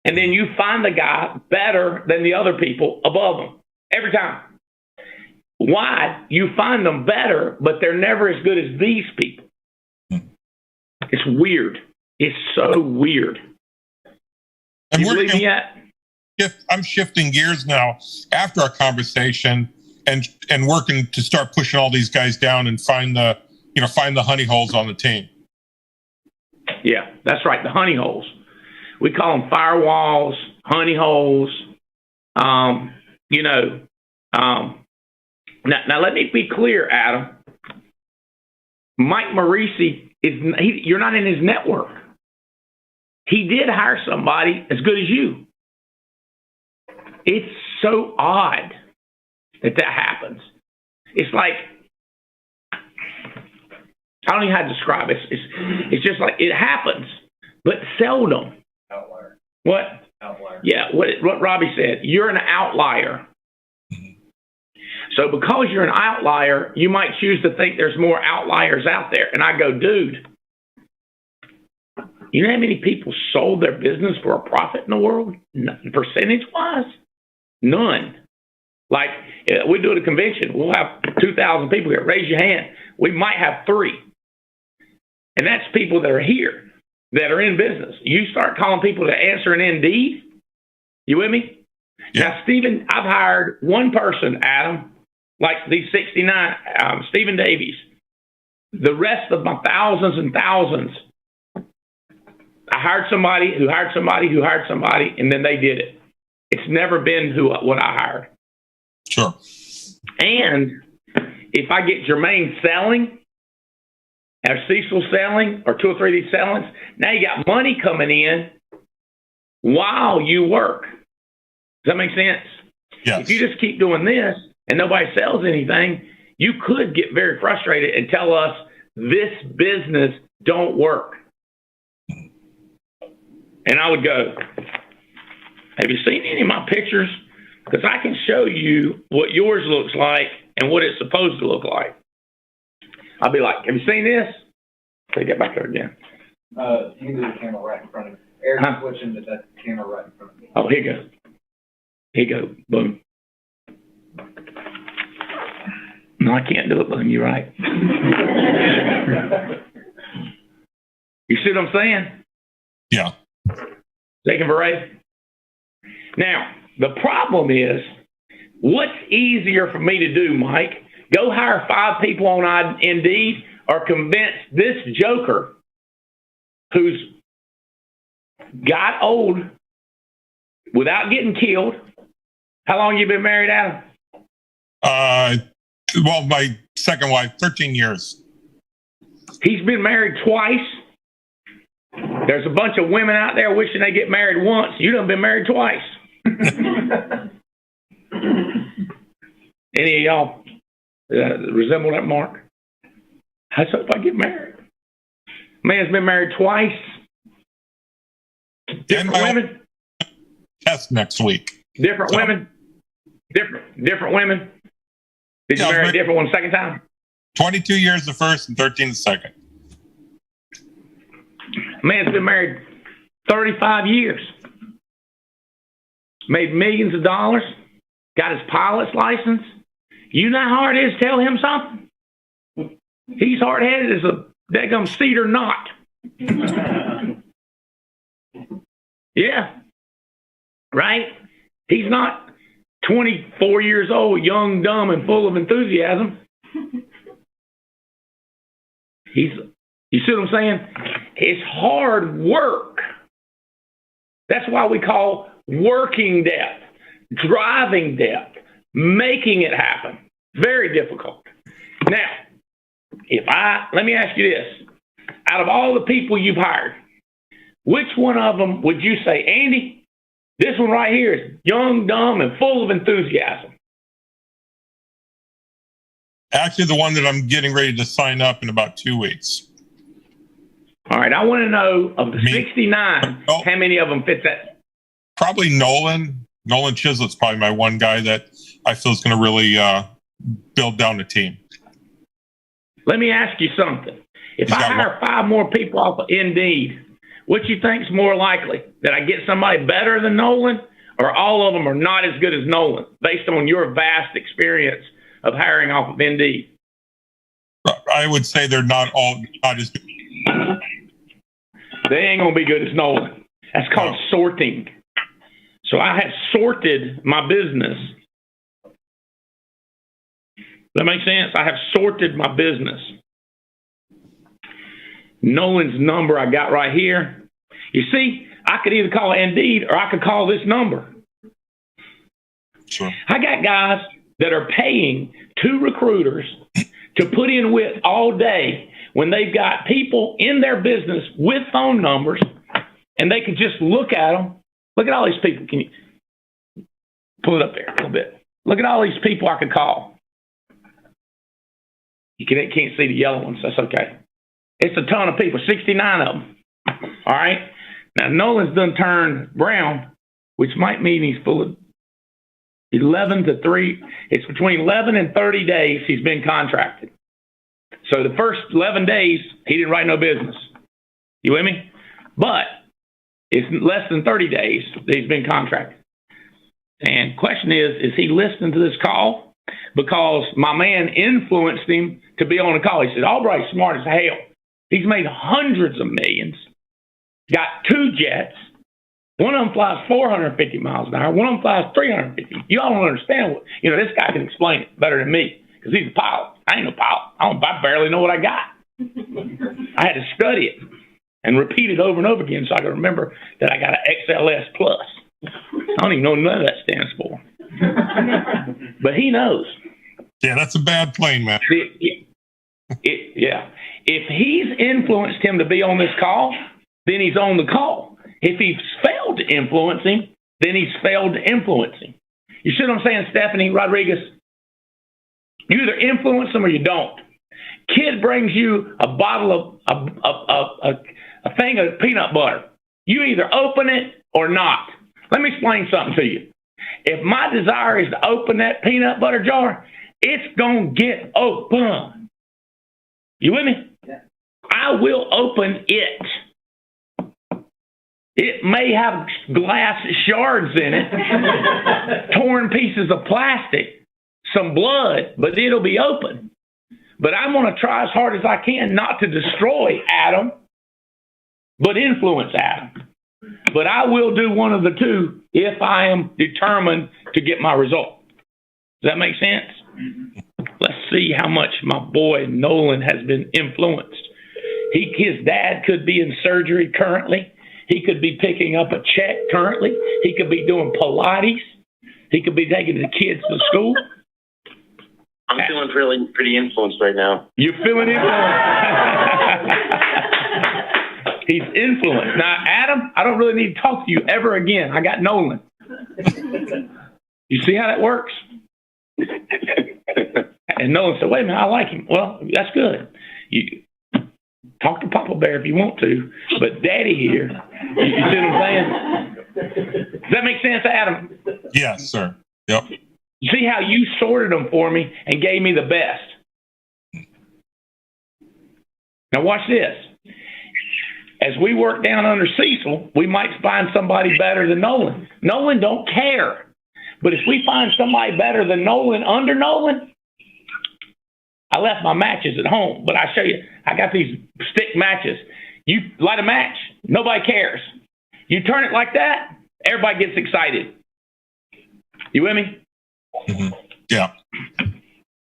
And then you find the guy better than the other people above them every time. Why? You find them better, but they're never as good as these people. It's weird. It's so weird. And You believe me yet? I'm shifting gears now after our conversation and working to start pushing all these guys down and find the honey holes on the team. Yeah, that's right. The honey holes. We call them firewalls, honey holes. Now let me be clear, Adam. Mike Marisi you're not in his network. He did hire somebody as good as you. It's so odd that happens. It's like, I don't even know how to describe it. It's just like it happens, but seldom. Outlier. What? Outlier. Yeah, what Robbie said. You're an outlier. So because you're an outlier, you might choose to think there's more outliers out there. And I go, dude, you know how many people sold their business for a profit in the world? Percentage-wise? None. Like, we do at a convention, we'll have 2,000 people here. Raise your hand. We might have 3. And that's people that are here, that are in business. You start calling people to answer an Indeed, you with me? Yeah. Now, Stephen, I've hired one person, Adam, like these 69, Stephen Davies. The rest of my thousands and thousands, I hired somebody who hired somebody who hired somebody, and then they did it. It's never been what I hired. Sure. And if I get Jermaine selling, or Cecil selling, or 2 or 3 of these sellings, now you got money coming in while you work. Does that make sense? Yes. If you just keep doing this and nobody sells anything, you could get very frustrated and tell us this business don't work. And I would go, have you seen any of my pictures? Because I can show you what yours looks like and what it's supposed to look like. I'll be like, have you seen this? Take it back there again. You can do the camera right in front of me. Eric's switching to that camera right in front of me. Oh, here you go. Here you go. Boom. No, I can't do it, Boom. You're right. You see what I'm saying? Yeah. Taking Beret. Now, the problem is, what's easier for me to do, Mike? Go hire 5 people on Indeed or convince this joker who's got old without getting killed. How long you been married, Adam? Well, my second wife, 13 years. He's been married twice. There's a bunch of women out there wishing they get married once. You done been married twice. Any of y'all resemble that mark? I hope I get married. Man's been married twice. Different my women? test next week. Different So- women? Different women? Did you Yeah, I was marry a married- different one second time? 22 years the first and 13 the second. Man's been married 35 years. Made millions of dollars. Got his pilot's license. You know how hard it is to tell him something? He's hard-headed as a daggum cedar knot. Yeah. Right? He's not 24 years old, young, dumb, and full of enthusiasm. You see what I'm saying? It's hard work. That's why we call working depth, driving depth, making it happen. Very difficult. Now, let me ask you this. Out of all the people you've hired, which one of them would you say, Andy, this one right here is young, dumb, and full of enthusiasm? Actually, the one that I'm getting ready to sign up in about 2 weeks. All right, I want to know of the Me. 69, Oh. how many of them fit that? Probably Nolan. Nolan Chislett's probably my one guy that I feel is going to really build down the team. Let me ask you something. If He's I got hire 5 more people off of Indeed, what you think's more likely? That I get somebody better than Nolan, or all of them are not as good as Nolan, based on your vast experience of hiring off of Indeed? I would say they're not as good. They ain't gonna be good as Nolan. That's called sorting. So I have sorted my business. Does that make sense? I have sorted my business. Nolan's number I got right here. You see, I could either call Indeed or I could call this number. Sure. I got guys that are paying 2 recruiters to put in with all day when they've got people in their business with phone numbers and they could just look at them. Look at all these people. Can you pull it up there a little bit? Look at all these people I could call. You can't see the yellow ones. That's okay. It's a ton of people, 69 of them. All right? Now, Nolan's done turned brown, which might mean he's full of 11 to 3. It's between 11 and 30 days he's been contracted. So the first 11 days, he didn't write no business. You with me? But it's less than 30 days that he's been contracted. And question is he listening to this call? Because my man influenced him to be on the call. He said, Albright's smart as hell. He's made hundreds of millions, got 2 jets. One of them flies 450 miles an hour. One of them flies 350. You all don't understand this guy can explain it better than me because he's a pilot. I ain't no pilot. I barely know what I got. I had to study it and repeat it over and over again so I could remember that I got an XLS plus. I don't even know what none of that stands for. But he knows. Yeah, that's a bad plane, man. Yeah. If he's influenced him to be on this call, then he's on the call. If he's failed to influence him, then he's failed to influence him. You see what I'm saying, Stephanie Rodriguez? You either influence them or you don't. Kid brings you a bottle of a thing of peanut butter. You either open it or not. Let me explain something to you. If my desire is to open that peanut butter jar, it's going to get open. You with me? Yeah. I will open it. It may have glass shards in it, torn pieces of plastic, some blood, but it'll be open. But I'm going to try as hard as I can not to destroy Adam, but influence Adam. But I will do one of the two if I am determined to get my result. Does that make sense? Let's see how much my boy Nolan has been influenced. His dad could be in surgery currently. He could be picking up a check currently. He could be doing Pilates. He could be taking the kids to school. I'm feeling pretty influenced right now. You're feeling influenced? He's influenced. Now, Adam, I don't really need to talk to you ever again. I got Nolan. You see how that works? And Nolan said, wait a minute, I like him. Well, that's good. talk to Papa Bear if you want to, but Daddy here, you see what I'm saying? Does that make sense, Adam? Yes, sir. Yep. You see how you sorted them for me and gave me the best. Now watch this. As we work down under Cecil, we might find somebody better than Nolan. Nolan don't care. But if we find somebody better than Nolan under Nolan, I left my matches at home, but I show you, I got these stick matches. You light a match, nobody cares. You turn it like that, everybody gets excited. You with me? Mm-hmm. Yeah.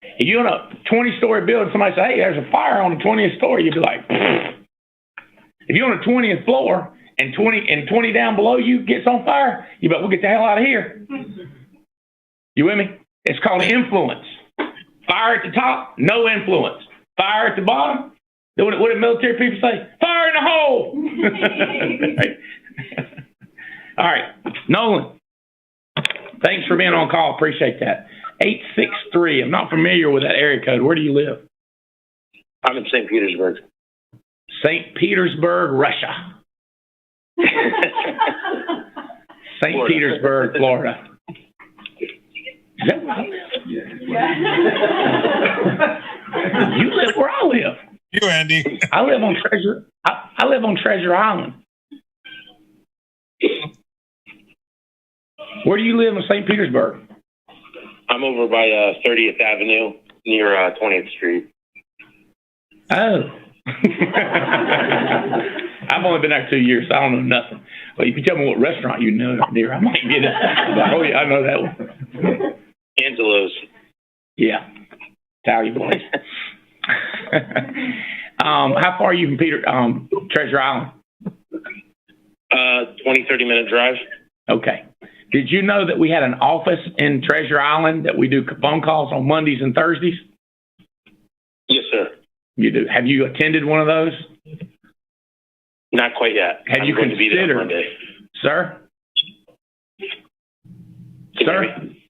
If you're in a 20-story building, somebody say, hey, there's a fire on the 20th story, you'd be like, pfft. If you're on the 20th floor and 20 down below you gets on fire, you bet we'll get the hell out of here. You with me? It's called influence. Fire at the top, no influence. Fire at the bottom, what do military people say? Fire in the hole! All right, Nolan, thanks for being on call. Appreciate that. 863, I'm not familiar with that area code. Where do you live? I'm in St. Petersburg. St. Petersburg, Russia. St. Petersburg, Florida. Is that where I live? You live where I live. You, Andy. I live on Treasure. I live on Treasure Island. Where do you live in St. Petersburg? I'm over by 30th Avenue near 20th Street. Oh. I've only been there 2 years, so I don't know nothing. But if you tell me what restaurant you know near, I might get it. Oh, yeah, I know that one. Angelo's. Yeah. Italian boys. How far are you from Treasure Island? 20, 30-minute drive. Okay. Did you know that we had an office in Treasure Island that we do phone calls on Mondays and Thursdays? Yes, sir. You do. Have you attended one of those? Not quite yet. Have I'm you going to be there considered, Monday. sir? Can you hear Sir? me?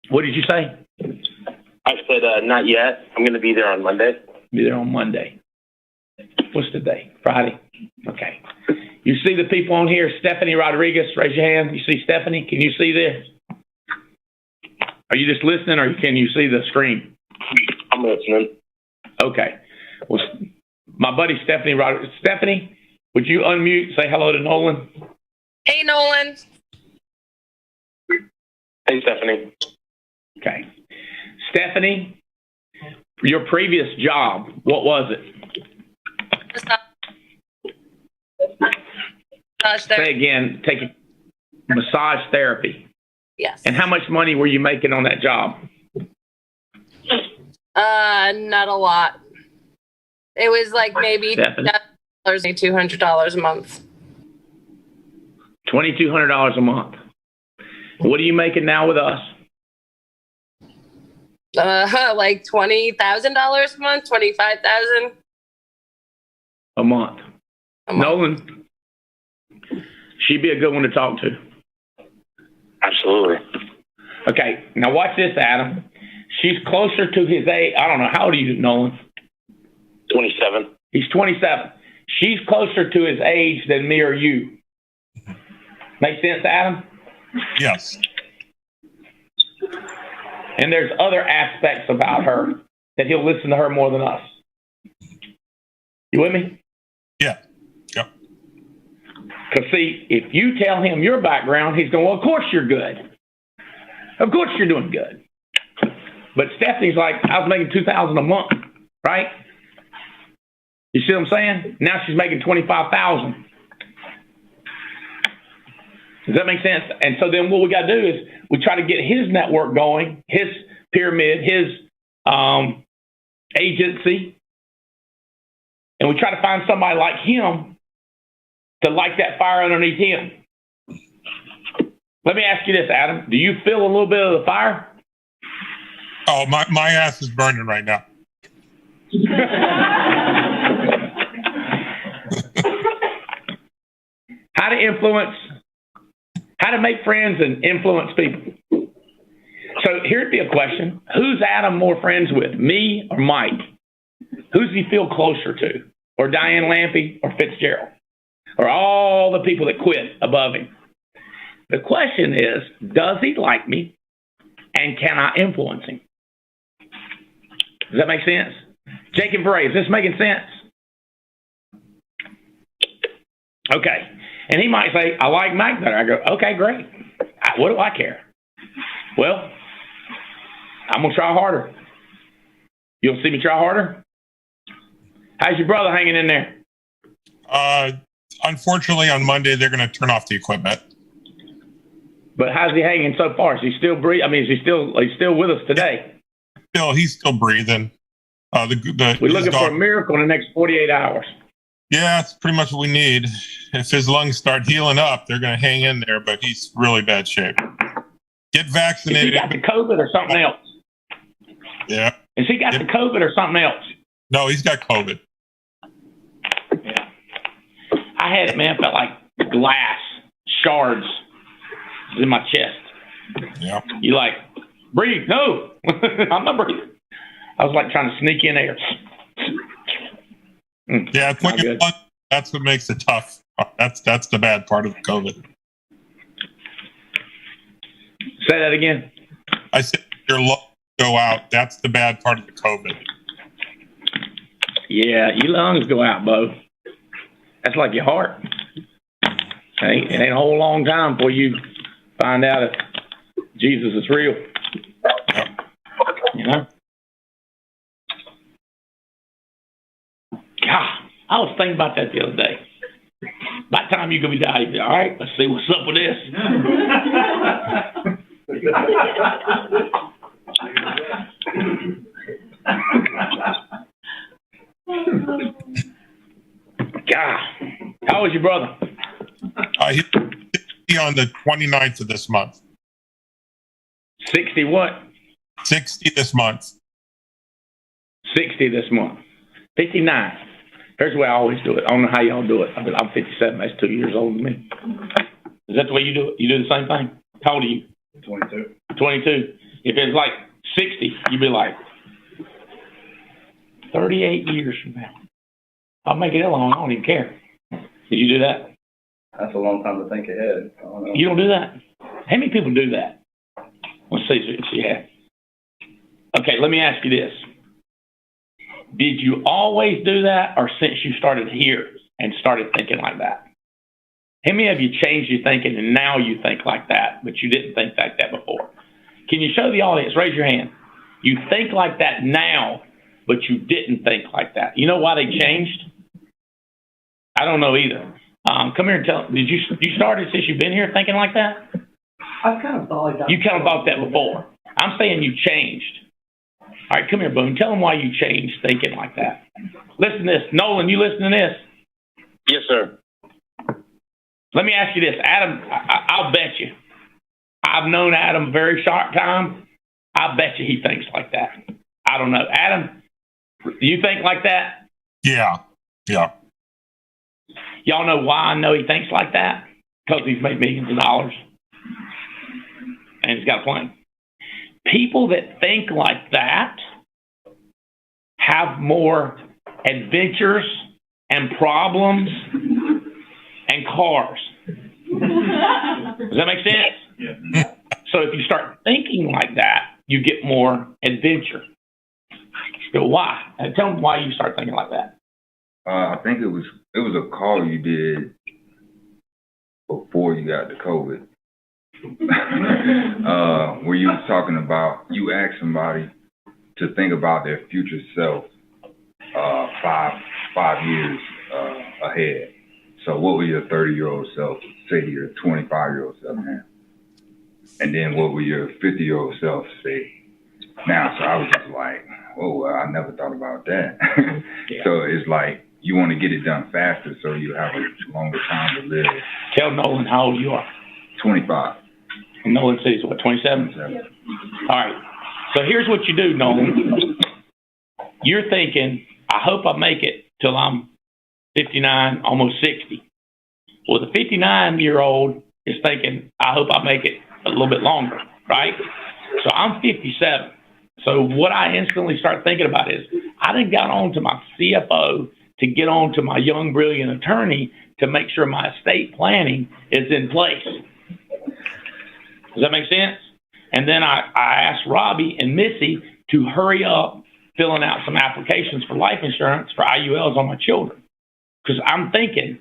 What did you say? I said not yet. I'm going to be there on Monday. Be there on Monday. What's the day? Friday. Okay. You see the people on here? Stephanie Rodriguez, raise your hand. You see Stephanie? Can you see this? Are you just listening, or can you see the screen? I'm listening. Okay. Well, my buddy Stephanie Rodriguez. Stephanie, would you unmute? Say hello to Nolan. Hey, Nolan. Hey, Stephanie. Okay. Stephanie, your previous job, what was it? Massage Say therapy. again, taking massage therapy. Yes. And how much money were you making on that job? Not a lot. It was like maybe Stephanie? $200 a month. $2,200 a month. What are you making now with us? Like $20,000 a month, $25,000 A month. a month. Nolan, she'd be a good one to talk to. Absolutely. Okay, now watch this, Adam. She's closer to his age. I don't know. How old are you, Nolan? 27. He's 27. She's closer to his age than me or you. Make sense, Adam? Yes. And there's other aspects about her that he'll listen to her more than us. You with me? Yeah. Yep. Because, see, if you tell him your background, he's going, well, of course you're good. Of course you're doing good. But Stephanie's like, I was making $2,000 a month, right? You see what I'm saying? Now she's making $25,000. Does that make sense? And so then what we got to do is we try to get his network going, his pyramid, his agency, and we try to find somebody like him to light that fire underneath him. Let me ask you this, Adam. Do you feel a little bit of the fire? Oh, my ass is burning right now. How to influence, how to make friends and influence people. So here'd be a question. Who's Adam more friends with, me or Mike? Who's he feel closer to? or Diane Lampy or Fitzgerald or all the people that quit above him. The question is, does he like me and can I influence him? Does that make sense? Jake and Bray, is this making sense? Okay. And he might say, I like Mike better. I go, okay, great. What do I care? Well, I'm going to try harder. You'll see me try harder? How's your brother hanging in there? Unfortunately, on Monday, they're going to turn off the equipment. But how's he hanging so far? Is he still breathing? I mean, he's still with us today? He's still breathing. We're looking for a miracle in the next 48 hours. Yeah, that's pretty much what we need. If his lungs start healing up, they're going to hang in there, but he's really bad shape. Get vaccinated. Has he got the COVID or something else? Yeah. Has he got the COVID or something else? No, he's got COVID. Yeah. I had it, man. Felt like glass shards in my chest. Yeah. You like, breathe. No, I'm not breathing. I was like trying to sneak in air. Yeah, that's what makes it tough. That's the bad part of COVID. Say that again. I said your lungs go out. That's the bad part of the COVID. Yeah, your lungs go out, Bo. That's like your heart. It ain't a whole long time before you find out if Jesus is real. You know? God, I was thinking about that the other day. By the time you're going to be dying, you'll be, all right, let's see what's up with this. God, how was your brother? He'll be on the 29th of this month. 60 what? 60 this month. 60 this month. 59. Here's the way I always do it. I don't know how y'all do it. I'm 57. That's 2 years older than me. Is that the way you do it? You do the same thing? How old are you? 22. 22. If it's like 60, you'd be like, 38 years from now. I'll make it that long. I don't even care. Did you do that? That's a long time to think ahead. I don't know. You don't do that? How many people do that? Let's see if you have. Okay, let me ask you this. Did you always do that, or since you started here and started thinking like that? How many of you changed your thinking and now you think like that, but you didn't think like that before? Can you show the audience? Raise your hand. You think like that now, but you didn't think like that. You know why they changed? I don't know either. Come here and tell. Did you started since you've been here thinking like that? I've kind of thought like that. You kind of thought that before. I'm saying you changed. All right, come here, Boone. Tell them why you changed thinking like that. Listen to this. Nolan, you listen to this? Yes, sir. Let me ask you this. Adam, I'll bet you. I've known Adam a very short time. I bet you he thinks like that. I don't know. Adam, do you think like that? Yeah. Y'all know why I know he thinks like that? Because he's made millions of dollars. And he's got a plane. People that think like that have more adventures and problems and cars. Does that make sense? Yeah. So if you start thinking like that, you get more adventure. So why? Tell them why you start thinking like that. I think it was a call you did before you got the COVID. Where you was talking about, you asked somebody to think about their future self 5 years ahead. So what will your 30-year-old self say to your 25-year-old self now? And then what will your 50-year-old self say now? So I was just like, oh, well, I never thought about that. Yeah. So it's like you want to get it done faster so you have a longer time to live. Tell Nolan how old you are. 25. And Nolan says, what, 27? 27. All right. So here's what you do, Nolan. You're thinking, I hope I make it till I'm 59, almost 60. Well, the 59-year-old is thinking, I hope I make it a little bit longer, right? So I'm 57. So what I instantly start thinking about is, I done got on to my CFO to get on to my young, brilliant attorney to make sure my estate planning is in place. Does that make sense? And then I asked Robbie and Missy to hurry up filling out some applications for life insurance for IULs on my children. Because I'm thinking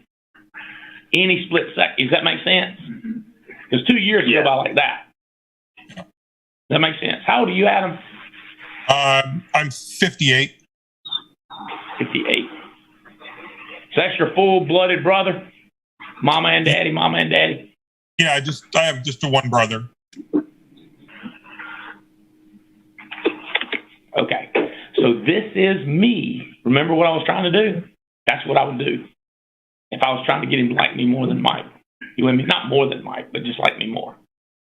any split second. Does that make sense? Because 2 years go by like that. Does that make sense? How old are you, Adam? I'm 58. 58. So that's your full-blooded brother? Mama and daddy, mama and daddy? Yeah, I have just a one brother. Okay. So this is me. Remember what I was trying to do? That's what I would do. If I was trying to get him to like me more than Mike. You with me? Not more than Mike, but just like me more.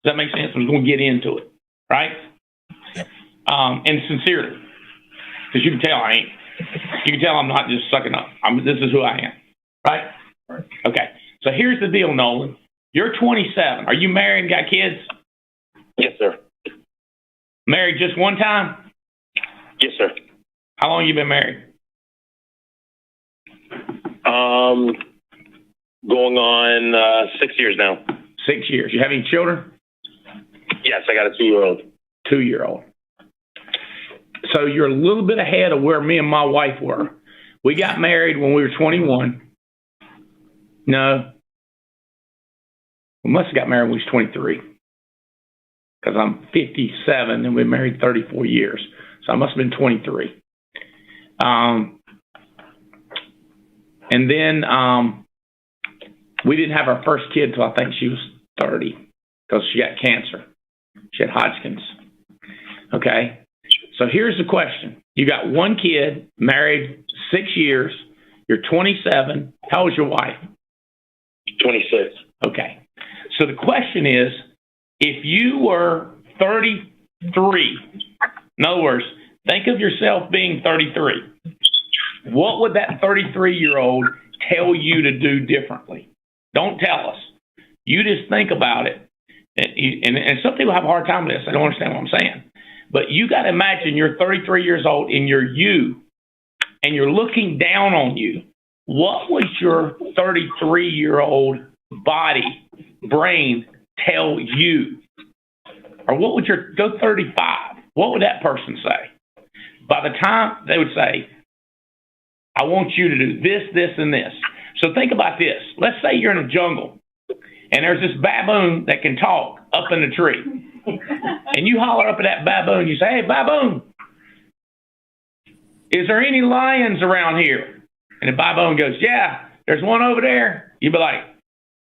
Does that make sense? I'm going to get into it. Right? Yep. And sincerely. Because you can tell I ain't. You can tell I'm not just sucking up. This is who I am. Right? Okay. So here's the deal, Nolan. You're 27. Are you married and got kids? Yes, sir. Married just one time? Yes, sir. How long you been married? Going on 6 years now. 6 years. You have any children? Yes, I got a 2-year-old. 2-year-old. So you're a little bit ahead of where me and my wife were. We got married when we were 21. No. We must have got married when we was 23. Because I'm 57 and we married 34 years. So I must have been 23. And then we didn't have our first kid until I think she was 30 because she got cancer. She had Hodgkin's. Okay. So here's the question. You got one kid, married 6 years. You're 27. How old's your wife? 26. Okay. So the question is, if you were 33, in other words, think of yourself being 33. What would that 33-year-old tell you to do differently? Don't tell us. You just think about it. And some people have a hard time with this. They don't understand what I'm saying. But you got to imagine you're 33 years old and you're you, and you're looking down on you. What would your 33-year-old body, brain tell you? Or what would go 35? What would that person say? By the time they would say, I want you to do this, this, and this. So think about this. Let's say you're in a jungle and there's this baboon that can talk up in the tree. And you holler up at that baboon. You say, hey, baboon, is there any lions around here? And the baboon goes, yeah, there's one over there. You'd be like,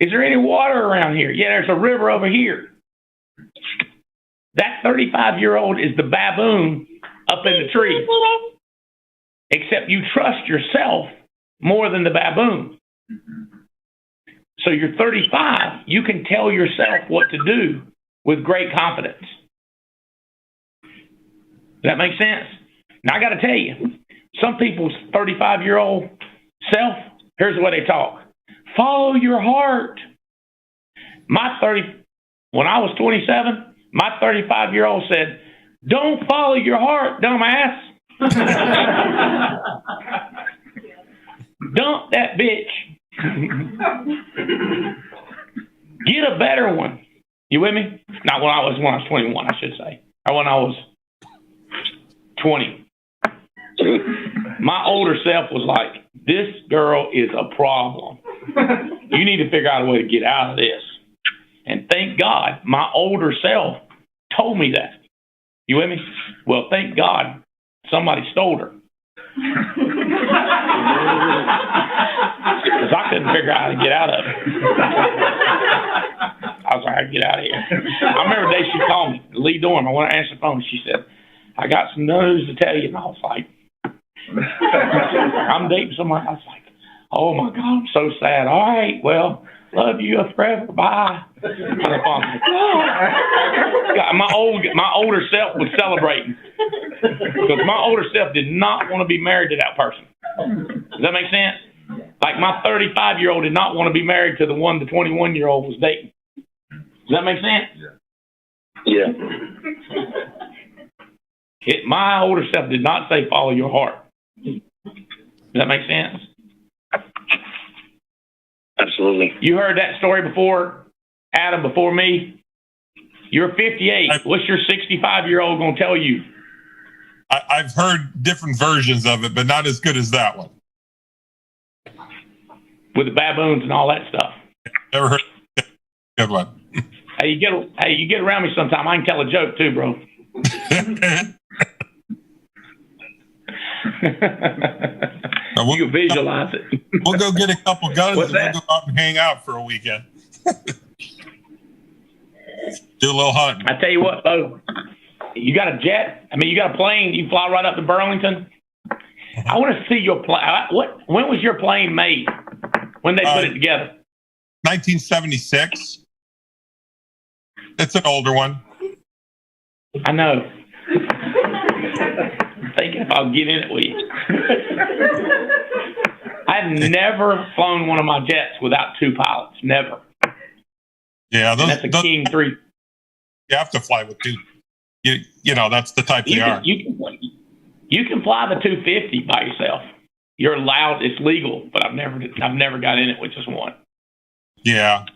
is there any water around here? Yeah, there's a river over here. That 35-year-old is the baboon up in the tree. Except you trust yourself more than the baboon. So you're 35. You can tell yourself what to do with great confidence. Does that make sense? Now, I got to tell you, some people's 35-year-old self, here's the way they talk. Follow your heart. When I was 27, my 35-year-old said, don't follow your heart, dumbass. Dump that bitch. Get a better one. You with me? Not when I was 21, I should say. Or when I was 20. My older self was like, this girl is a problem. You need to figure out a way to get out of this. And thank God, my older self told me that. You with me? Well, thank God somebody stole her. Because I couldn't figure out how to get out of it. I was like, I get out of here. I remember the day she called me, Lee Dorn. I want to answer the phone. She said, I got some news to tell you. And I was like, I'm dating somebody. I was like, oh my God, I'm so sad. All right, well, love you forever. Bye. My older self was celebrating because my older self did not want to be married to that person. Does that make sense? Like my 35-year-old did not want to be married to the one the 21-year-old was dating. Does that make sense? Yeah. My older self did not say follow your heart. Does that make sense? Absolutely. You heard that story before, Adam, before me? You're 58. What's your 65-year-old going to tell you? I've heard different versions of it, but not as good as that one. With the baboons and all that stuff. Never heard that. Good one. Hey, you get around me sometime. I can tell a joke too, bro. You can visualize it. We'll go get a couple guns What's and that? we'll go out and hang out for a weekend. Do a little hunting. I tell you what, though, you got a jet. I mean, you got a plane. You fly right up to Burlington. I want to see your plane. When was your plane made? When they put it together? 1976. It's an older one. I know. I'm thinking if I'll get in it with you. I've never flown one of my jets without two pilots. Never. Yeah, That's a King 3. You have to fly with two. You know, that's the type they are. You can fly the 250 by yourself. You're allowed. It's legal, but I've never got in it with just one. Yeah.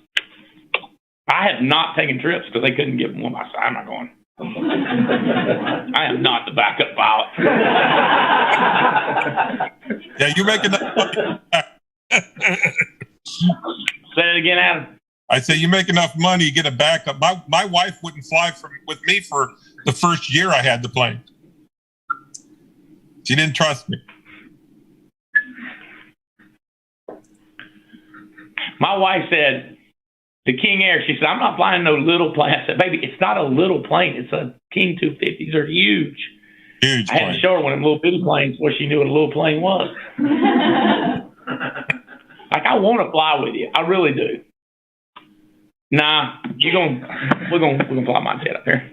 I have not taken trips because they couldn't give one. I'm not going. I am not the backup pilot. Yeah, you're making that. Say it again, Adam. I say you make enough money, you get a backup. My wife wouldn't fly with me for the first year I had the plane. She didn't trust me. My wife said, the King Air, she said, I'm not flying no little plane. I said, baby, it's not a little plane. It's a King 250s. They're huge. Huge I had to show her one of them little bitty planes where she knew what a little plane was. Like, I want to fly with you. I really do. Nah, we're gonna fly my jet up here.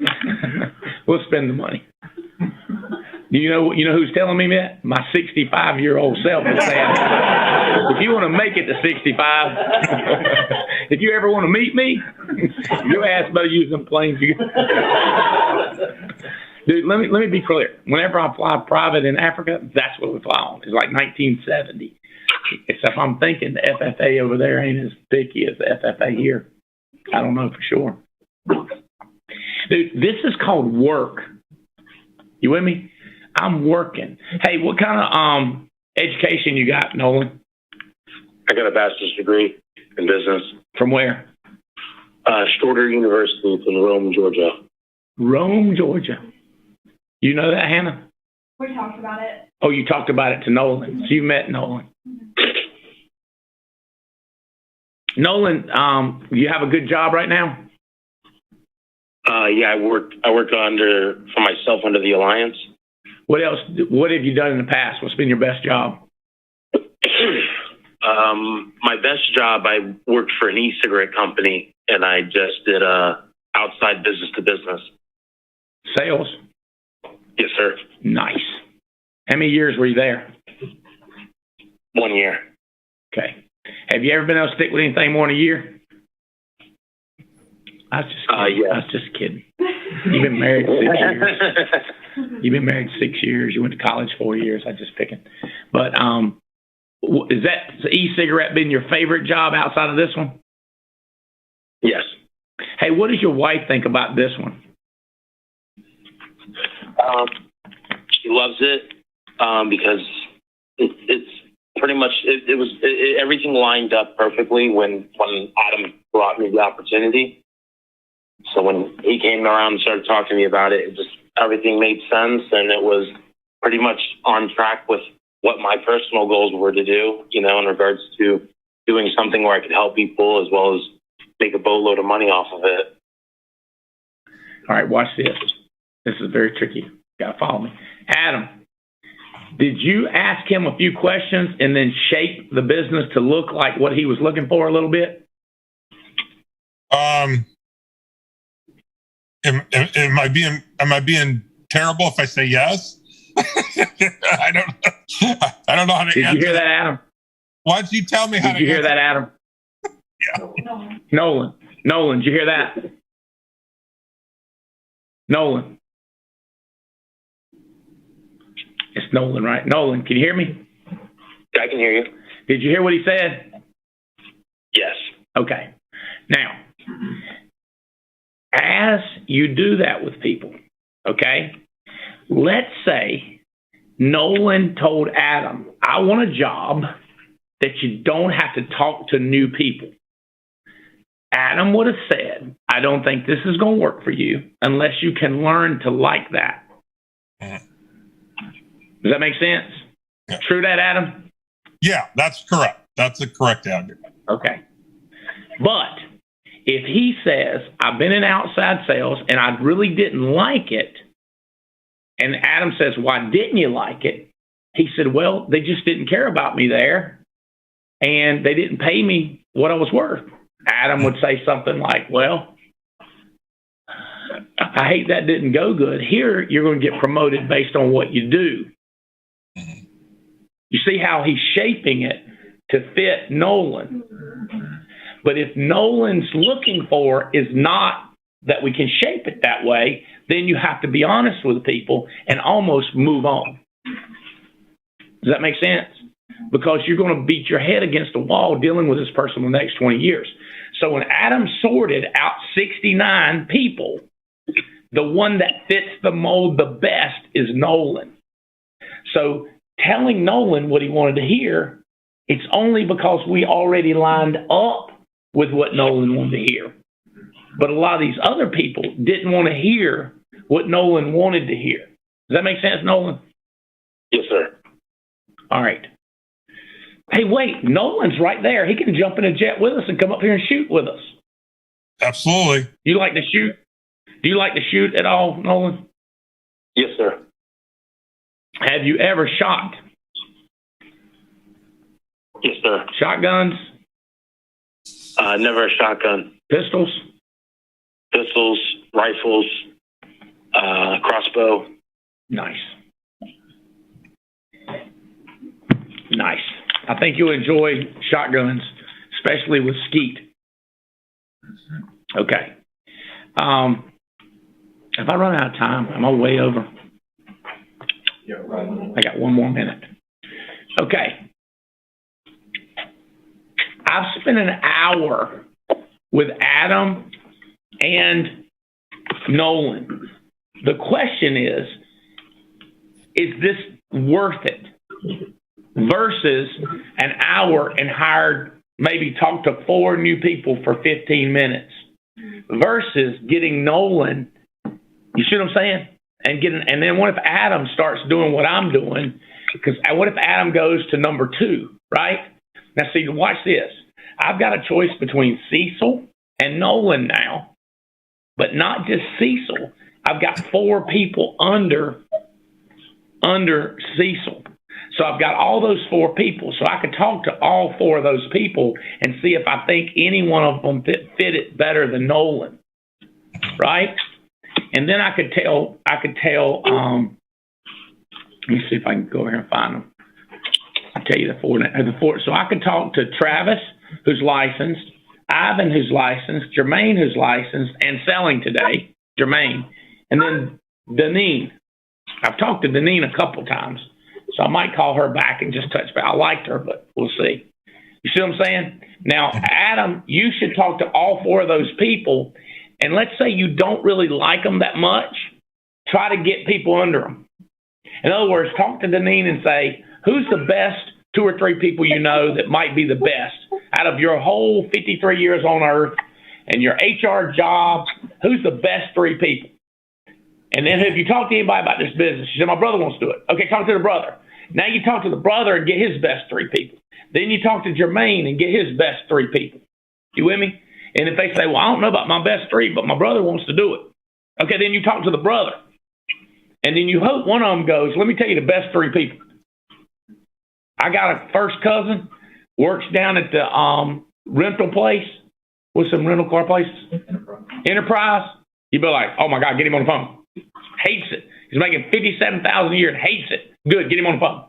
We'll spend the money. You know who's telling me that? My 65-year-old self is saying, if you want to make it to 65, if you ever want to meet me, your ass better use them planes. Dude, let me be clear. Whenever I fly private in Africa, that's what we fly on. It's like 1970. Except I'm thinking the FFA over there ain't as picky as the FFA here. I don't know for sure. Dude, this is called work. You with me? I'm working. Hey, what kind of education you got, Nolan? I got a bachelor's degree in business. From where? Shorter University in Rome, Georgia. Rome, Georgia. You know that, Hannah? We talked about it. Oh, you talked about it to Nolan. So you met Nolan. Nolan, you have a good job right now? Yeah, I work for myself under the Alliance. What else? What have you done in the past? What's been your best job? My best job, I worked for an e-cigarette company, and I just did outside business to business. Sales? Yes, sir. Nice. How many years were you there? 1 year. Okay. Have you ever been able to stick with anything more than a year? I was just kidding. Yeah. I was just kidding. You've been married 6 years. You've been married 6 years. You went to college 4 years. I'm just picking. But is that e-cigarette been your favorite job outside of this one? Yes. Hey, what does your wife think about this one? She loves it because it's pretty much everything lined up perfectly when Adam brought me the opportunity. So when he came around and started talking to me about it, everything made sense, and it was pretty much on track with what my personal goals were to do, in regards to doing something where I could help people as well as make a boatload of money off of it. All right, watch this. This is very tricky. You got to follow me. Adam, did you ask him a few questions and then shape the business to look like what he was looking for a little bit? Am I being terrible if I say yes? I don't know how to answer. Did you hear that, Adam? Why don't you tell me how to Did you hear that, Adam? Yeah. Nolan, did you hear that? Nolan. It's Nolan, right? Nolan, can you hear me? I can hear you. Did you hear what he said? Yes. Okay. Now, as you do that with people, okay, let's say Nolan told Adam, I want a job that you don't have to talk to new people. Adam would have said, I don't think this is going to work for you unless you can learn to like that. Does that make sense? Yeah. True that, Adam? Yeah, that's correct. That's the correct answer. Okay. But if he says, I've been in outside sales and I really didn't like it, and Adam says, why didn't you like it? He said, well, they just didn't care about me there and they didn't pay me what I was worth. Adam would say something like, well, I hate that didn't go good. Here, you're going to get promoted based on what you do. You see how he's shaping it to fit Nolan. But if Nolan's looking for is not that we can shape it that way, then you have to be honest with people and almost move on. Does that make sense? Because you're going to beat your head against a wall dealing with this person for the next 20 years. So when Adam sorted out 69 people, the one that fits the mold the best is Nolan. So telling Nolan what he wanted to hear, it's only because we already lined up with what Nolan wanted to hear. But a lot of these other people didn't want to hear what Nolan wanted to hear. Does that make sense, Nolan? Yes, sir. All right. Hey, wait, Nolan's right there. He can jump in a jet with us and come up here and shoot with us. Absolutely. You like to shoot? Do you like to shoot at all, Nolan? Yes, sir. Have you ever shot? Yes, sir. Shotguns? Never a shotgun. Pistols? Pistols, rifles, crossbow. Nice. Nice. I think you'll enjoy shotguns, especially with skeet. Okay. If I run out of time, am I way over? Yeah, right. I got 1 more minute. Okay. I've spent an hour with Adam and Nolan. The question is this worth it? Versus an hour and maybe talk to 4 new people for 15 minutes versus getting Nolan, you see what I'm saying? And then what if Adam starts doing what I'm doing? Because what if Adam goes to number 2, right? Now, see, watch this. I've got a choice between Cecil and Nolan now, but not just Cecil. I've got 4 people under Cecil. So I've got all those 4 people. So I could talk to all 4 of those people and see if I think any one of them fit it better than Nolan, right? And then I could tell. Let me see if I can go over here and find them. I'll tell you the 4. So I could talk to Travis, who's licensed, Ivan, who's licensed, Jermaine, who's licensed, and selling today, Jermaine, and then Deneen. I've talked to Deneen a couple times. So I might call her back and just touch base. I liked her, but we'll see. You see what I'm saying? Now, Adam, you should talk to all 4 of those people. And let's say you don't really like them that much. Try to get people under them. In other words, talk to Deneen and say, who's the best 2 or 3 people you know that might be the best out of your whole 53 years on earth and your HR job? Who's the best 3 people? And then if you talk to anybody about this business, you say, my brother wants to do it. Okay, talk to the brother. Now you talk to the brother and get his best 3 people. Then you talk to Jermaine and get his best 3 people. You with me? And if they say, well, I don't know about my best 3, but my brother wants to do it. Okay, then you talk to the brother. And then you hope one of them goes, let me tell you the best 3 people. I got a first cousin, works down at the rental place. What's some rental car places? Enterprise. You'd be like, oh my God, get him on the phone. Hates it. He's making $57,000 a year and hates it. Good, get him on the phone.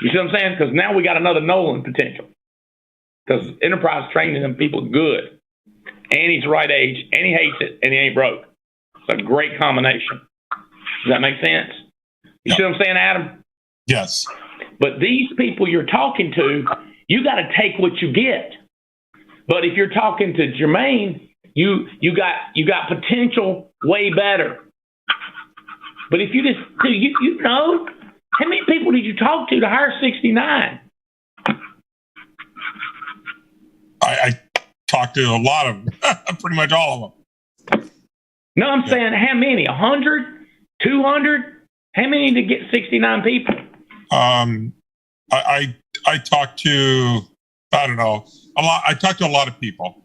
You see what I'm saying? Because now we got another Nolan potential. Because Enterprise training them people good. And he's the right age, and he hates it, and he ain't broke. It's a great combination. Does that make sense? You see what I'm saying, Adam? Yes. But these people you're talking to, you got to take what you get. But if you're talking to Jermaine, you got potential way better. But if you just, you know, how many people did you talk to hire 69? I talked to a lot of them, pretty much all of them. No, I'm saying how many? 100? 200? How many to get 69 people? I talked to, I don't know, a lot. I talked to a lot of people.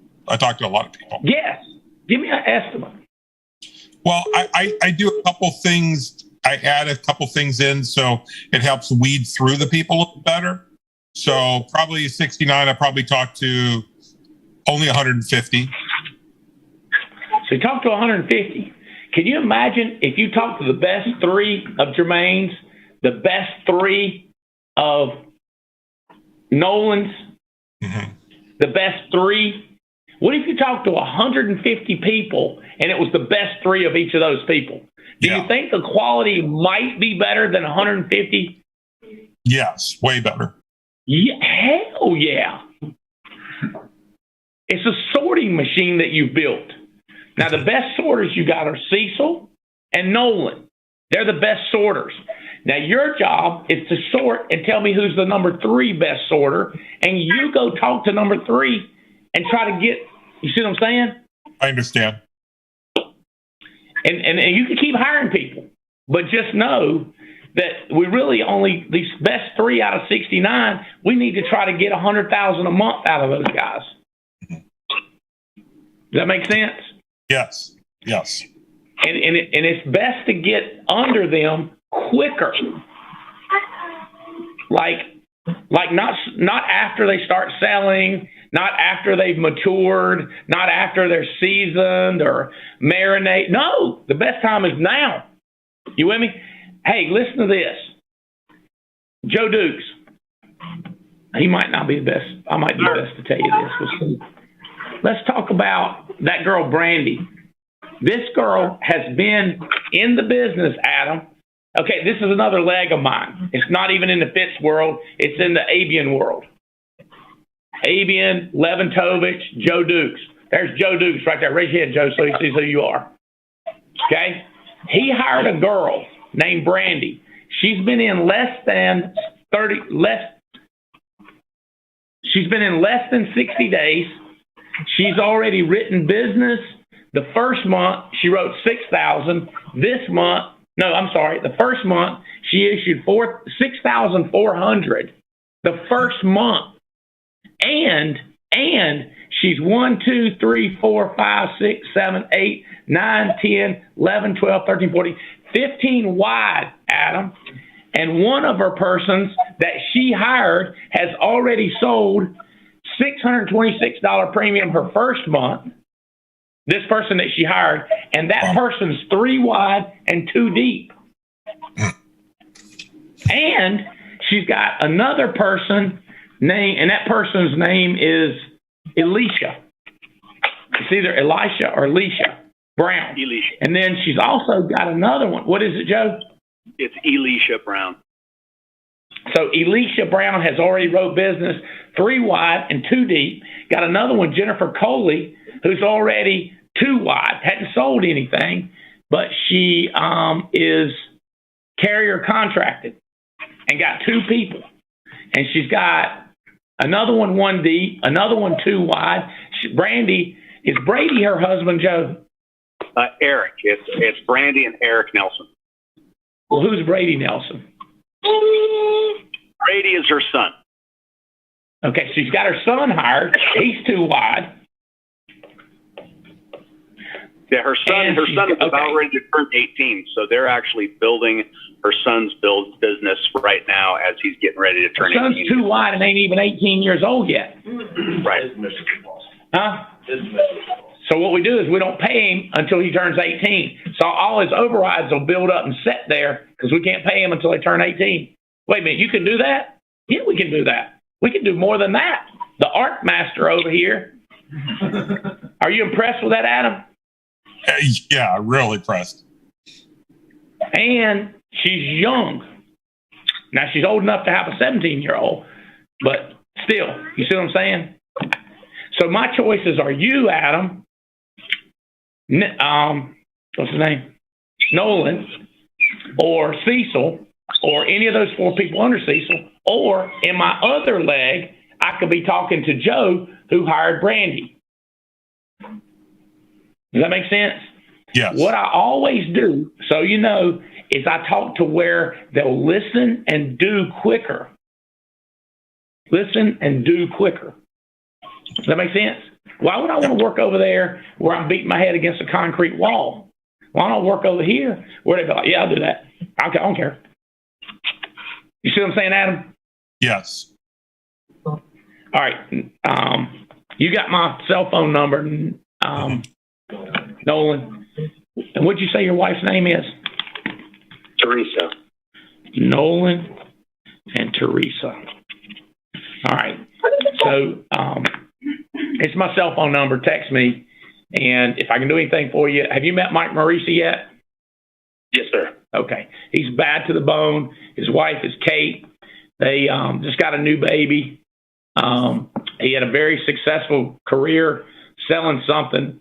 Yes. Give me an estimate. Well, I do a couple things. I add a couple things in so it helps weed through the people a little better. So probably 69, I probably talked to only 150. So you talk to 150. Can you imagine if you talk to the best 3 of Jermaine's, the best 3 of Nolan's, the best 3? What if you talk to 150 people and it was the best 3 of each of those people? Do you think the quality might be better than 150? Yes, way better. Yeah, hell yeah. It's a sorting machine that you've built. Now, the best sorters you got are Cecil and Nolan. They're the best sorters. Now, your job is to sort and tell me who's the number 3 best sorter, and you go talk to number 3 and try to get, you see what I'm saying? I understand. And you can keep hiring people, but just know that we really only, these best 3 out of 69, we need to try to get $100,000 a month out of those guys. Does that make sense? Yes. Yes. And it's best to get under them quicker. Like not after they start selling, not after they've matured, not after they're seasoned or marinate. No, the best time is now. You with me? Hey, listen to this. Joe Dukes. He might not be the best. I might be the best to tell you this. We'll see. Let's talk about that girl, Brandy. This girl has been in the business, Adam. Okay, this is another leg of mine. It's not even in the Fitz world. It's in the Abian world. Abian, Leventovich, Joe Dukes. There's Joe Dukes right there. Raise your hand, Joe, so he sees who you are. Okay? He hired a girl named Brandy. She's been in less than 60 days. She's already written business. The first month, she wrote 6,000. The first month, she issued 6,400. The first month. And she's 1, 2, 3, 4, 5, 6, 7, 8, 9, 10, 11, 12, 13, 14, 15 wide, Adam. And one of her persons that she hired has already sold $626 premium her first month. This person that she hired, and that person's 3 wide and 2 deep. And she's got another person name, and that person's name is Elisha. It's either Elisha or Elisha Brown. Elisha. And then she's also got another one. What is it, Joe? It's Elisha Brown. So Elisha Brown has already wrote business 3 wide and 2 deep. Got another one, Jennifer Coley, who's already 2 wide, hadn't sold anything, but she is carrier contracted and got 2 people. And she's got another one 1 deep, another one 2 wide. Brandy, is Brady her husband, Joe? Eric. It's Brandy and Eric Nelson. Well, who's Brady Nelson? Brady is her son. Okay, so she's got her son hired. He's 2 wide. Yeah, her son is about ready to turn 18, so they're actually building her son's business right now as he's getting ready to turn 18. Her son's 2 wide and ain't even 18 years old yet. Right. Huh? So what we do is we don't pay him until he turns 18. So all his overrides will build up and sit there because we can't pay him until they turn 18. Wait a minute, you can do that? Yeah, we can do that. We can do more than that. The art master over here. Are you impressed with that, Adam? Yeah, really impressed. And she's young. Now she's old enough to have a 17-year-old, but still, you see what I'm saying? So my choices are you, Adam, what's his name? Nolan, or Cecil, or any of those 4 people under Cecil, or in my other leg, I could be talking to Joe, who hired Brandy. Does that make sense? Yes. What I always do, so you know, is I talk to where they'll listen and do quicker. Listen and do quicker. Does that make sense? Why would I want to work over there where I'm beating my head against a concrete wall? Why don't I work over here where they be like, yeah, I'll do that. I don't care. You see what I'm saying, Adam? Yes. All right. You got my cell phone number, Nolan. And what'd you say your wife's name is? Teresa. Nolan and Teresa. All right. So it's my cell phone number. Text me. And if I can do anything for you, have you met Mike Marisi yet? Yes, sir. Okay. He's bad to the bone. His wife is Kate. They just got a new baby. He had a very successful career selling something,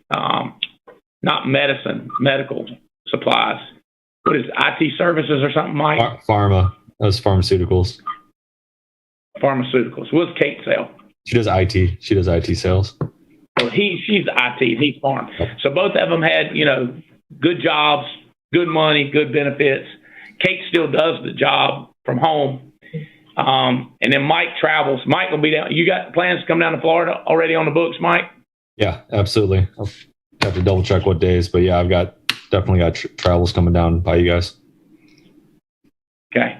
not medicine, medical supplies. What is it, IT services or something, Mike? Pharma. That's pharmaceuticals. Pharmaceuticals. What's Kate sell? She does IT. She does IT sales. Well, she's IT and he's farm. So both of them had, you know, good jobs, good money, good benefits. Kate still does the job from home. And then Mike travels. Mike will be down. You got plans to come down to Florida already on the books, Mike? Yeah, absolutely. I'll have to double check what days, but yeah, I've definitely got travels coming down by you guys. Okay.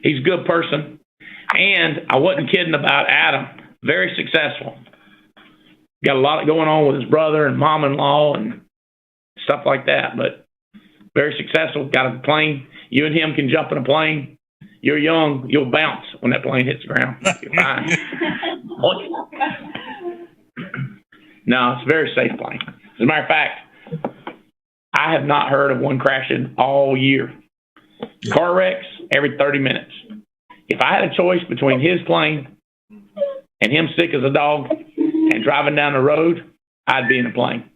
He's a good person. And I wasn't kidding about Adam. Very successful. Got a lot going on with his brother and mom-in-law and stuff like that, but very successful. Got a plane. You and him can jump in a plane. You're young. You'll bounce when that plane hits the ground. You're fine. No, it's a very safe plane. As a matter of fact, I have not heard of one crashing all year. Car wrecks every 30 minutes. If I had a choice between his plane and him sick as a dog and driving down the road, I'd be in a plane.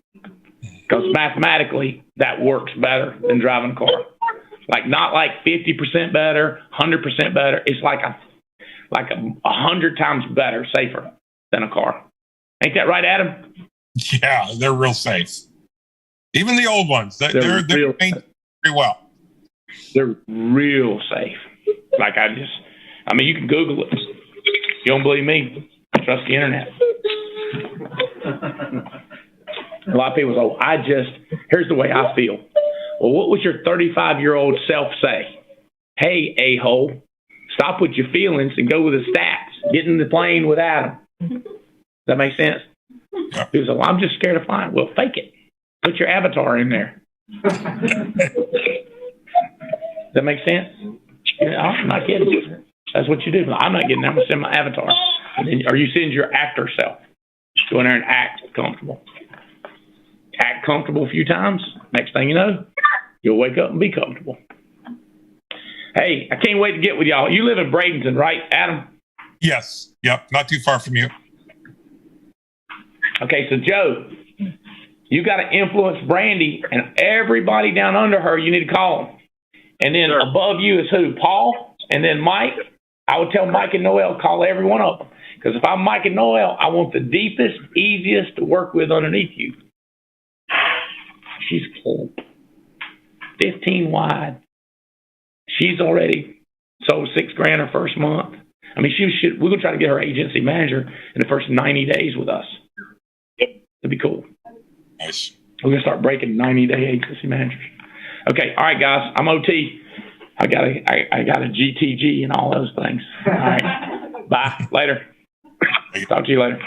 Because mathematically, that works better than driving a car. Like, not like 50% better, 100% better. It's like a 100 times better, safer than a car. Ain't that right, Adam? Yeah, they're real safe. Even the old ones, they're maintained pretty well. They're real safe. Like, I mean, you can Google it. If you don't believe me, trust the internet. A lot of people say, here's the way I feel. Well, what would your 35-year-old self say? Hey, a-hole, stop with your feelings and go with the stats. Get in the plane with Adam. Does that make sense? Yeah. He was like, well, I'm just scared of flying. Well, fake it. Put your avatar in there. Does that make sense? Yeah, I'm not kidding. That's what you do. I'm not getting there. I'm going to send my avatar. Or you send your actor self. Go in there and act comfortable. Act comfortable a few times. Next thing you know, you'll wake up and be comfortable. Hey, I can't wait to get with y'all. You live in Bradenton, right, Adam? Yes. Yep. Not too far from you. Okay, so Joe, you got to influence Brandy and everybody down under her. You need to call them. And then above you is who? Paul? And then Mike? I would tell Mike and Noel, call every one of them. Because if I'm Mike and Noel, I want the deepest, easiest to work with underneath you. She's cool. 15 wide. She's already sold $6,000 her first month. I mean, we're going to try to get her agency manager in the first 90 days with us. Yep. That'd be cool. Nice. We're going to start breaking 90-day agency managers. Okay. All right, guys. I'm OT. I got a GTG and all those things. All right. Bye. Later. Talk to you later.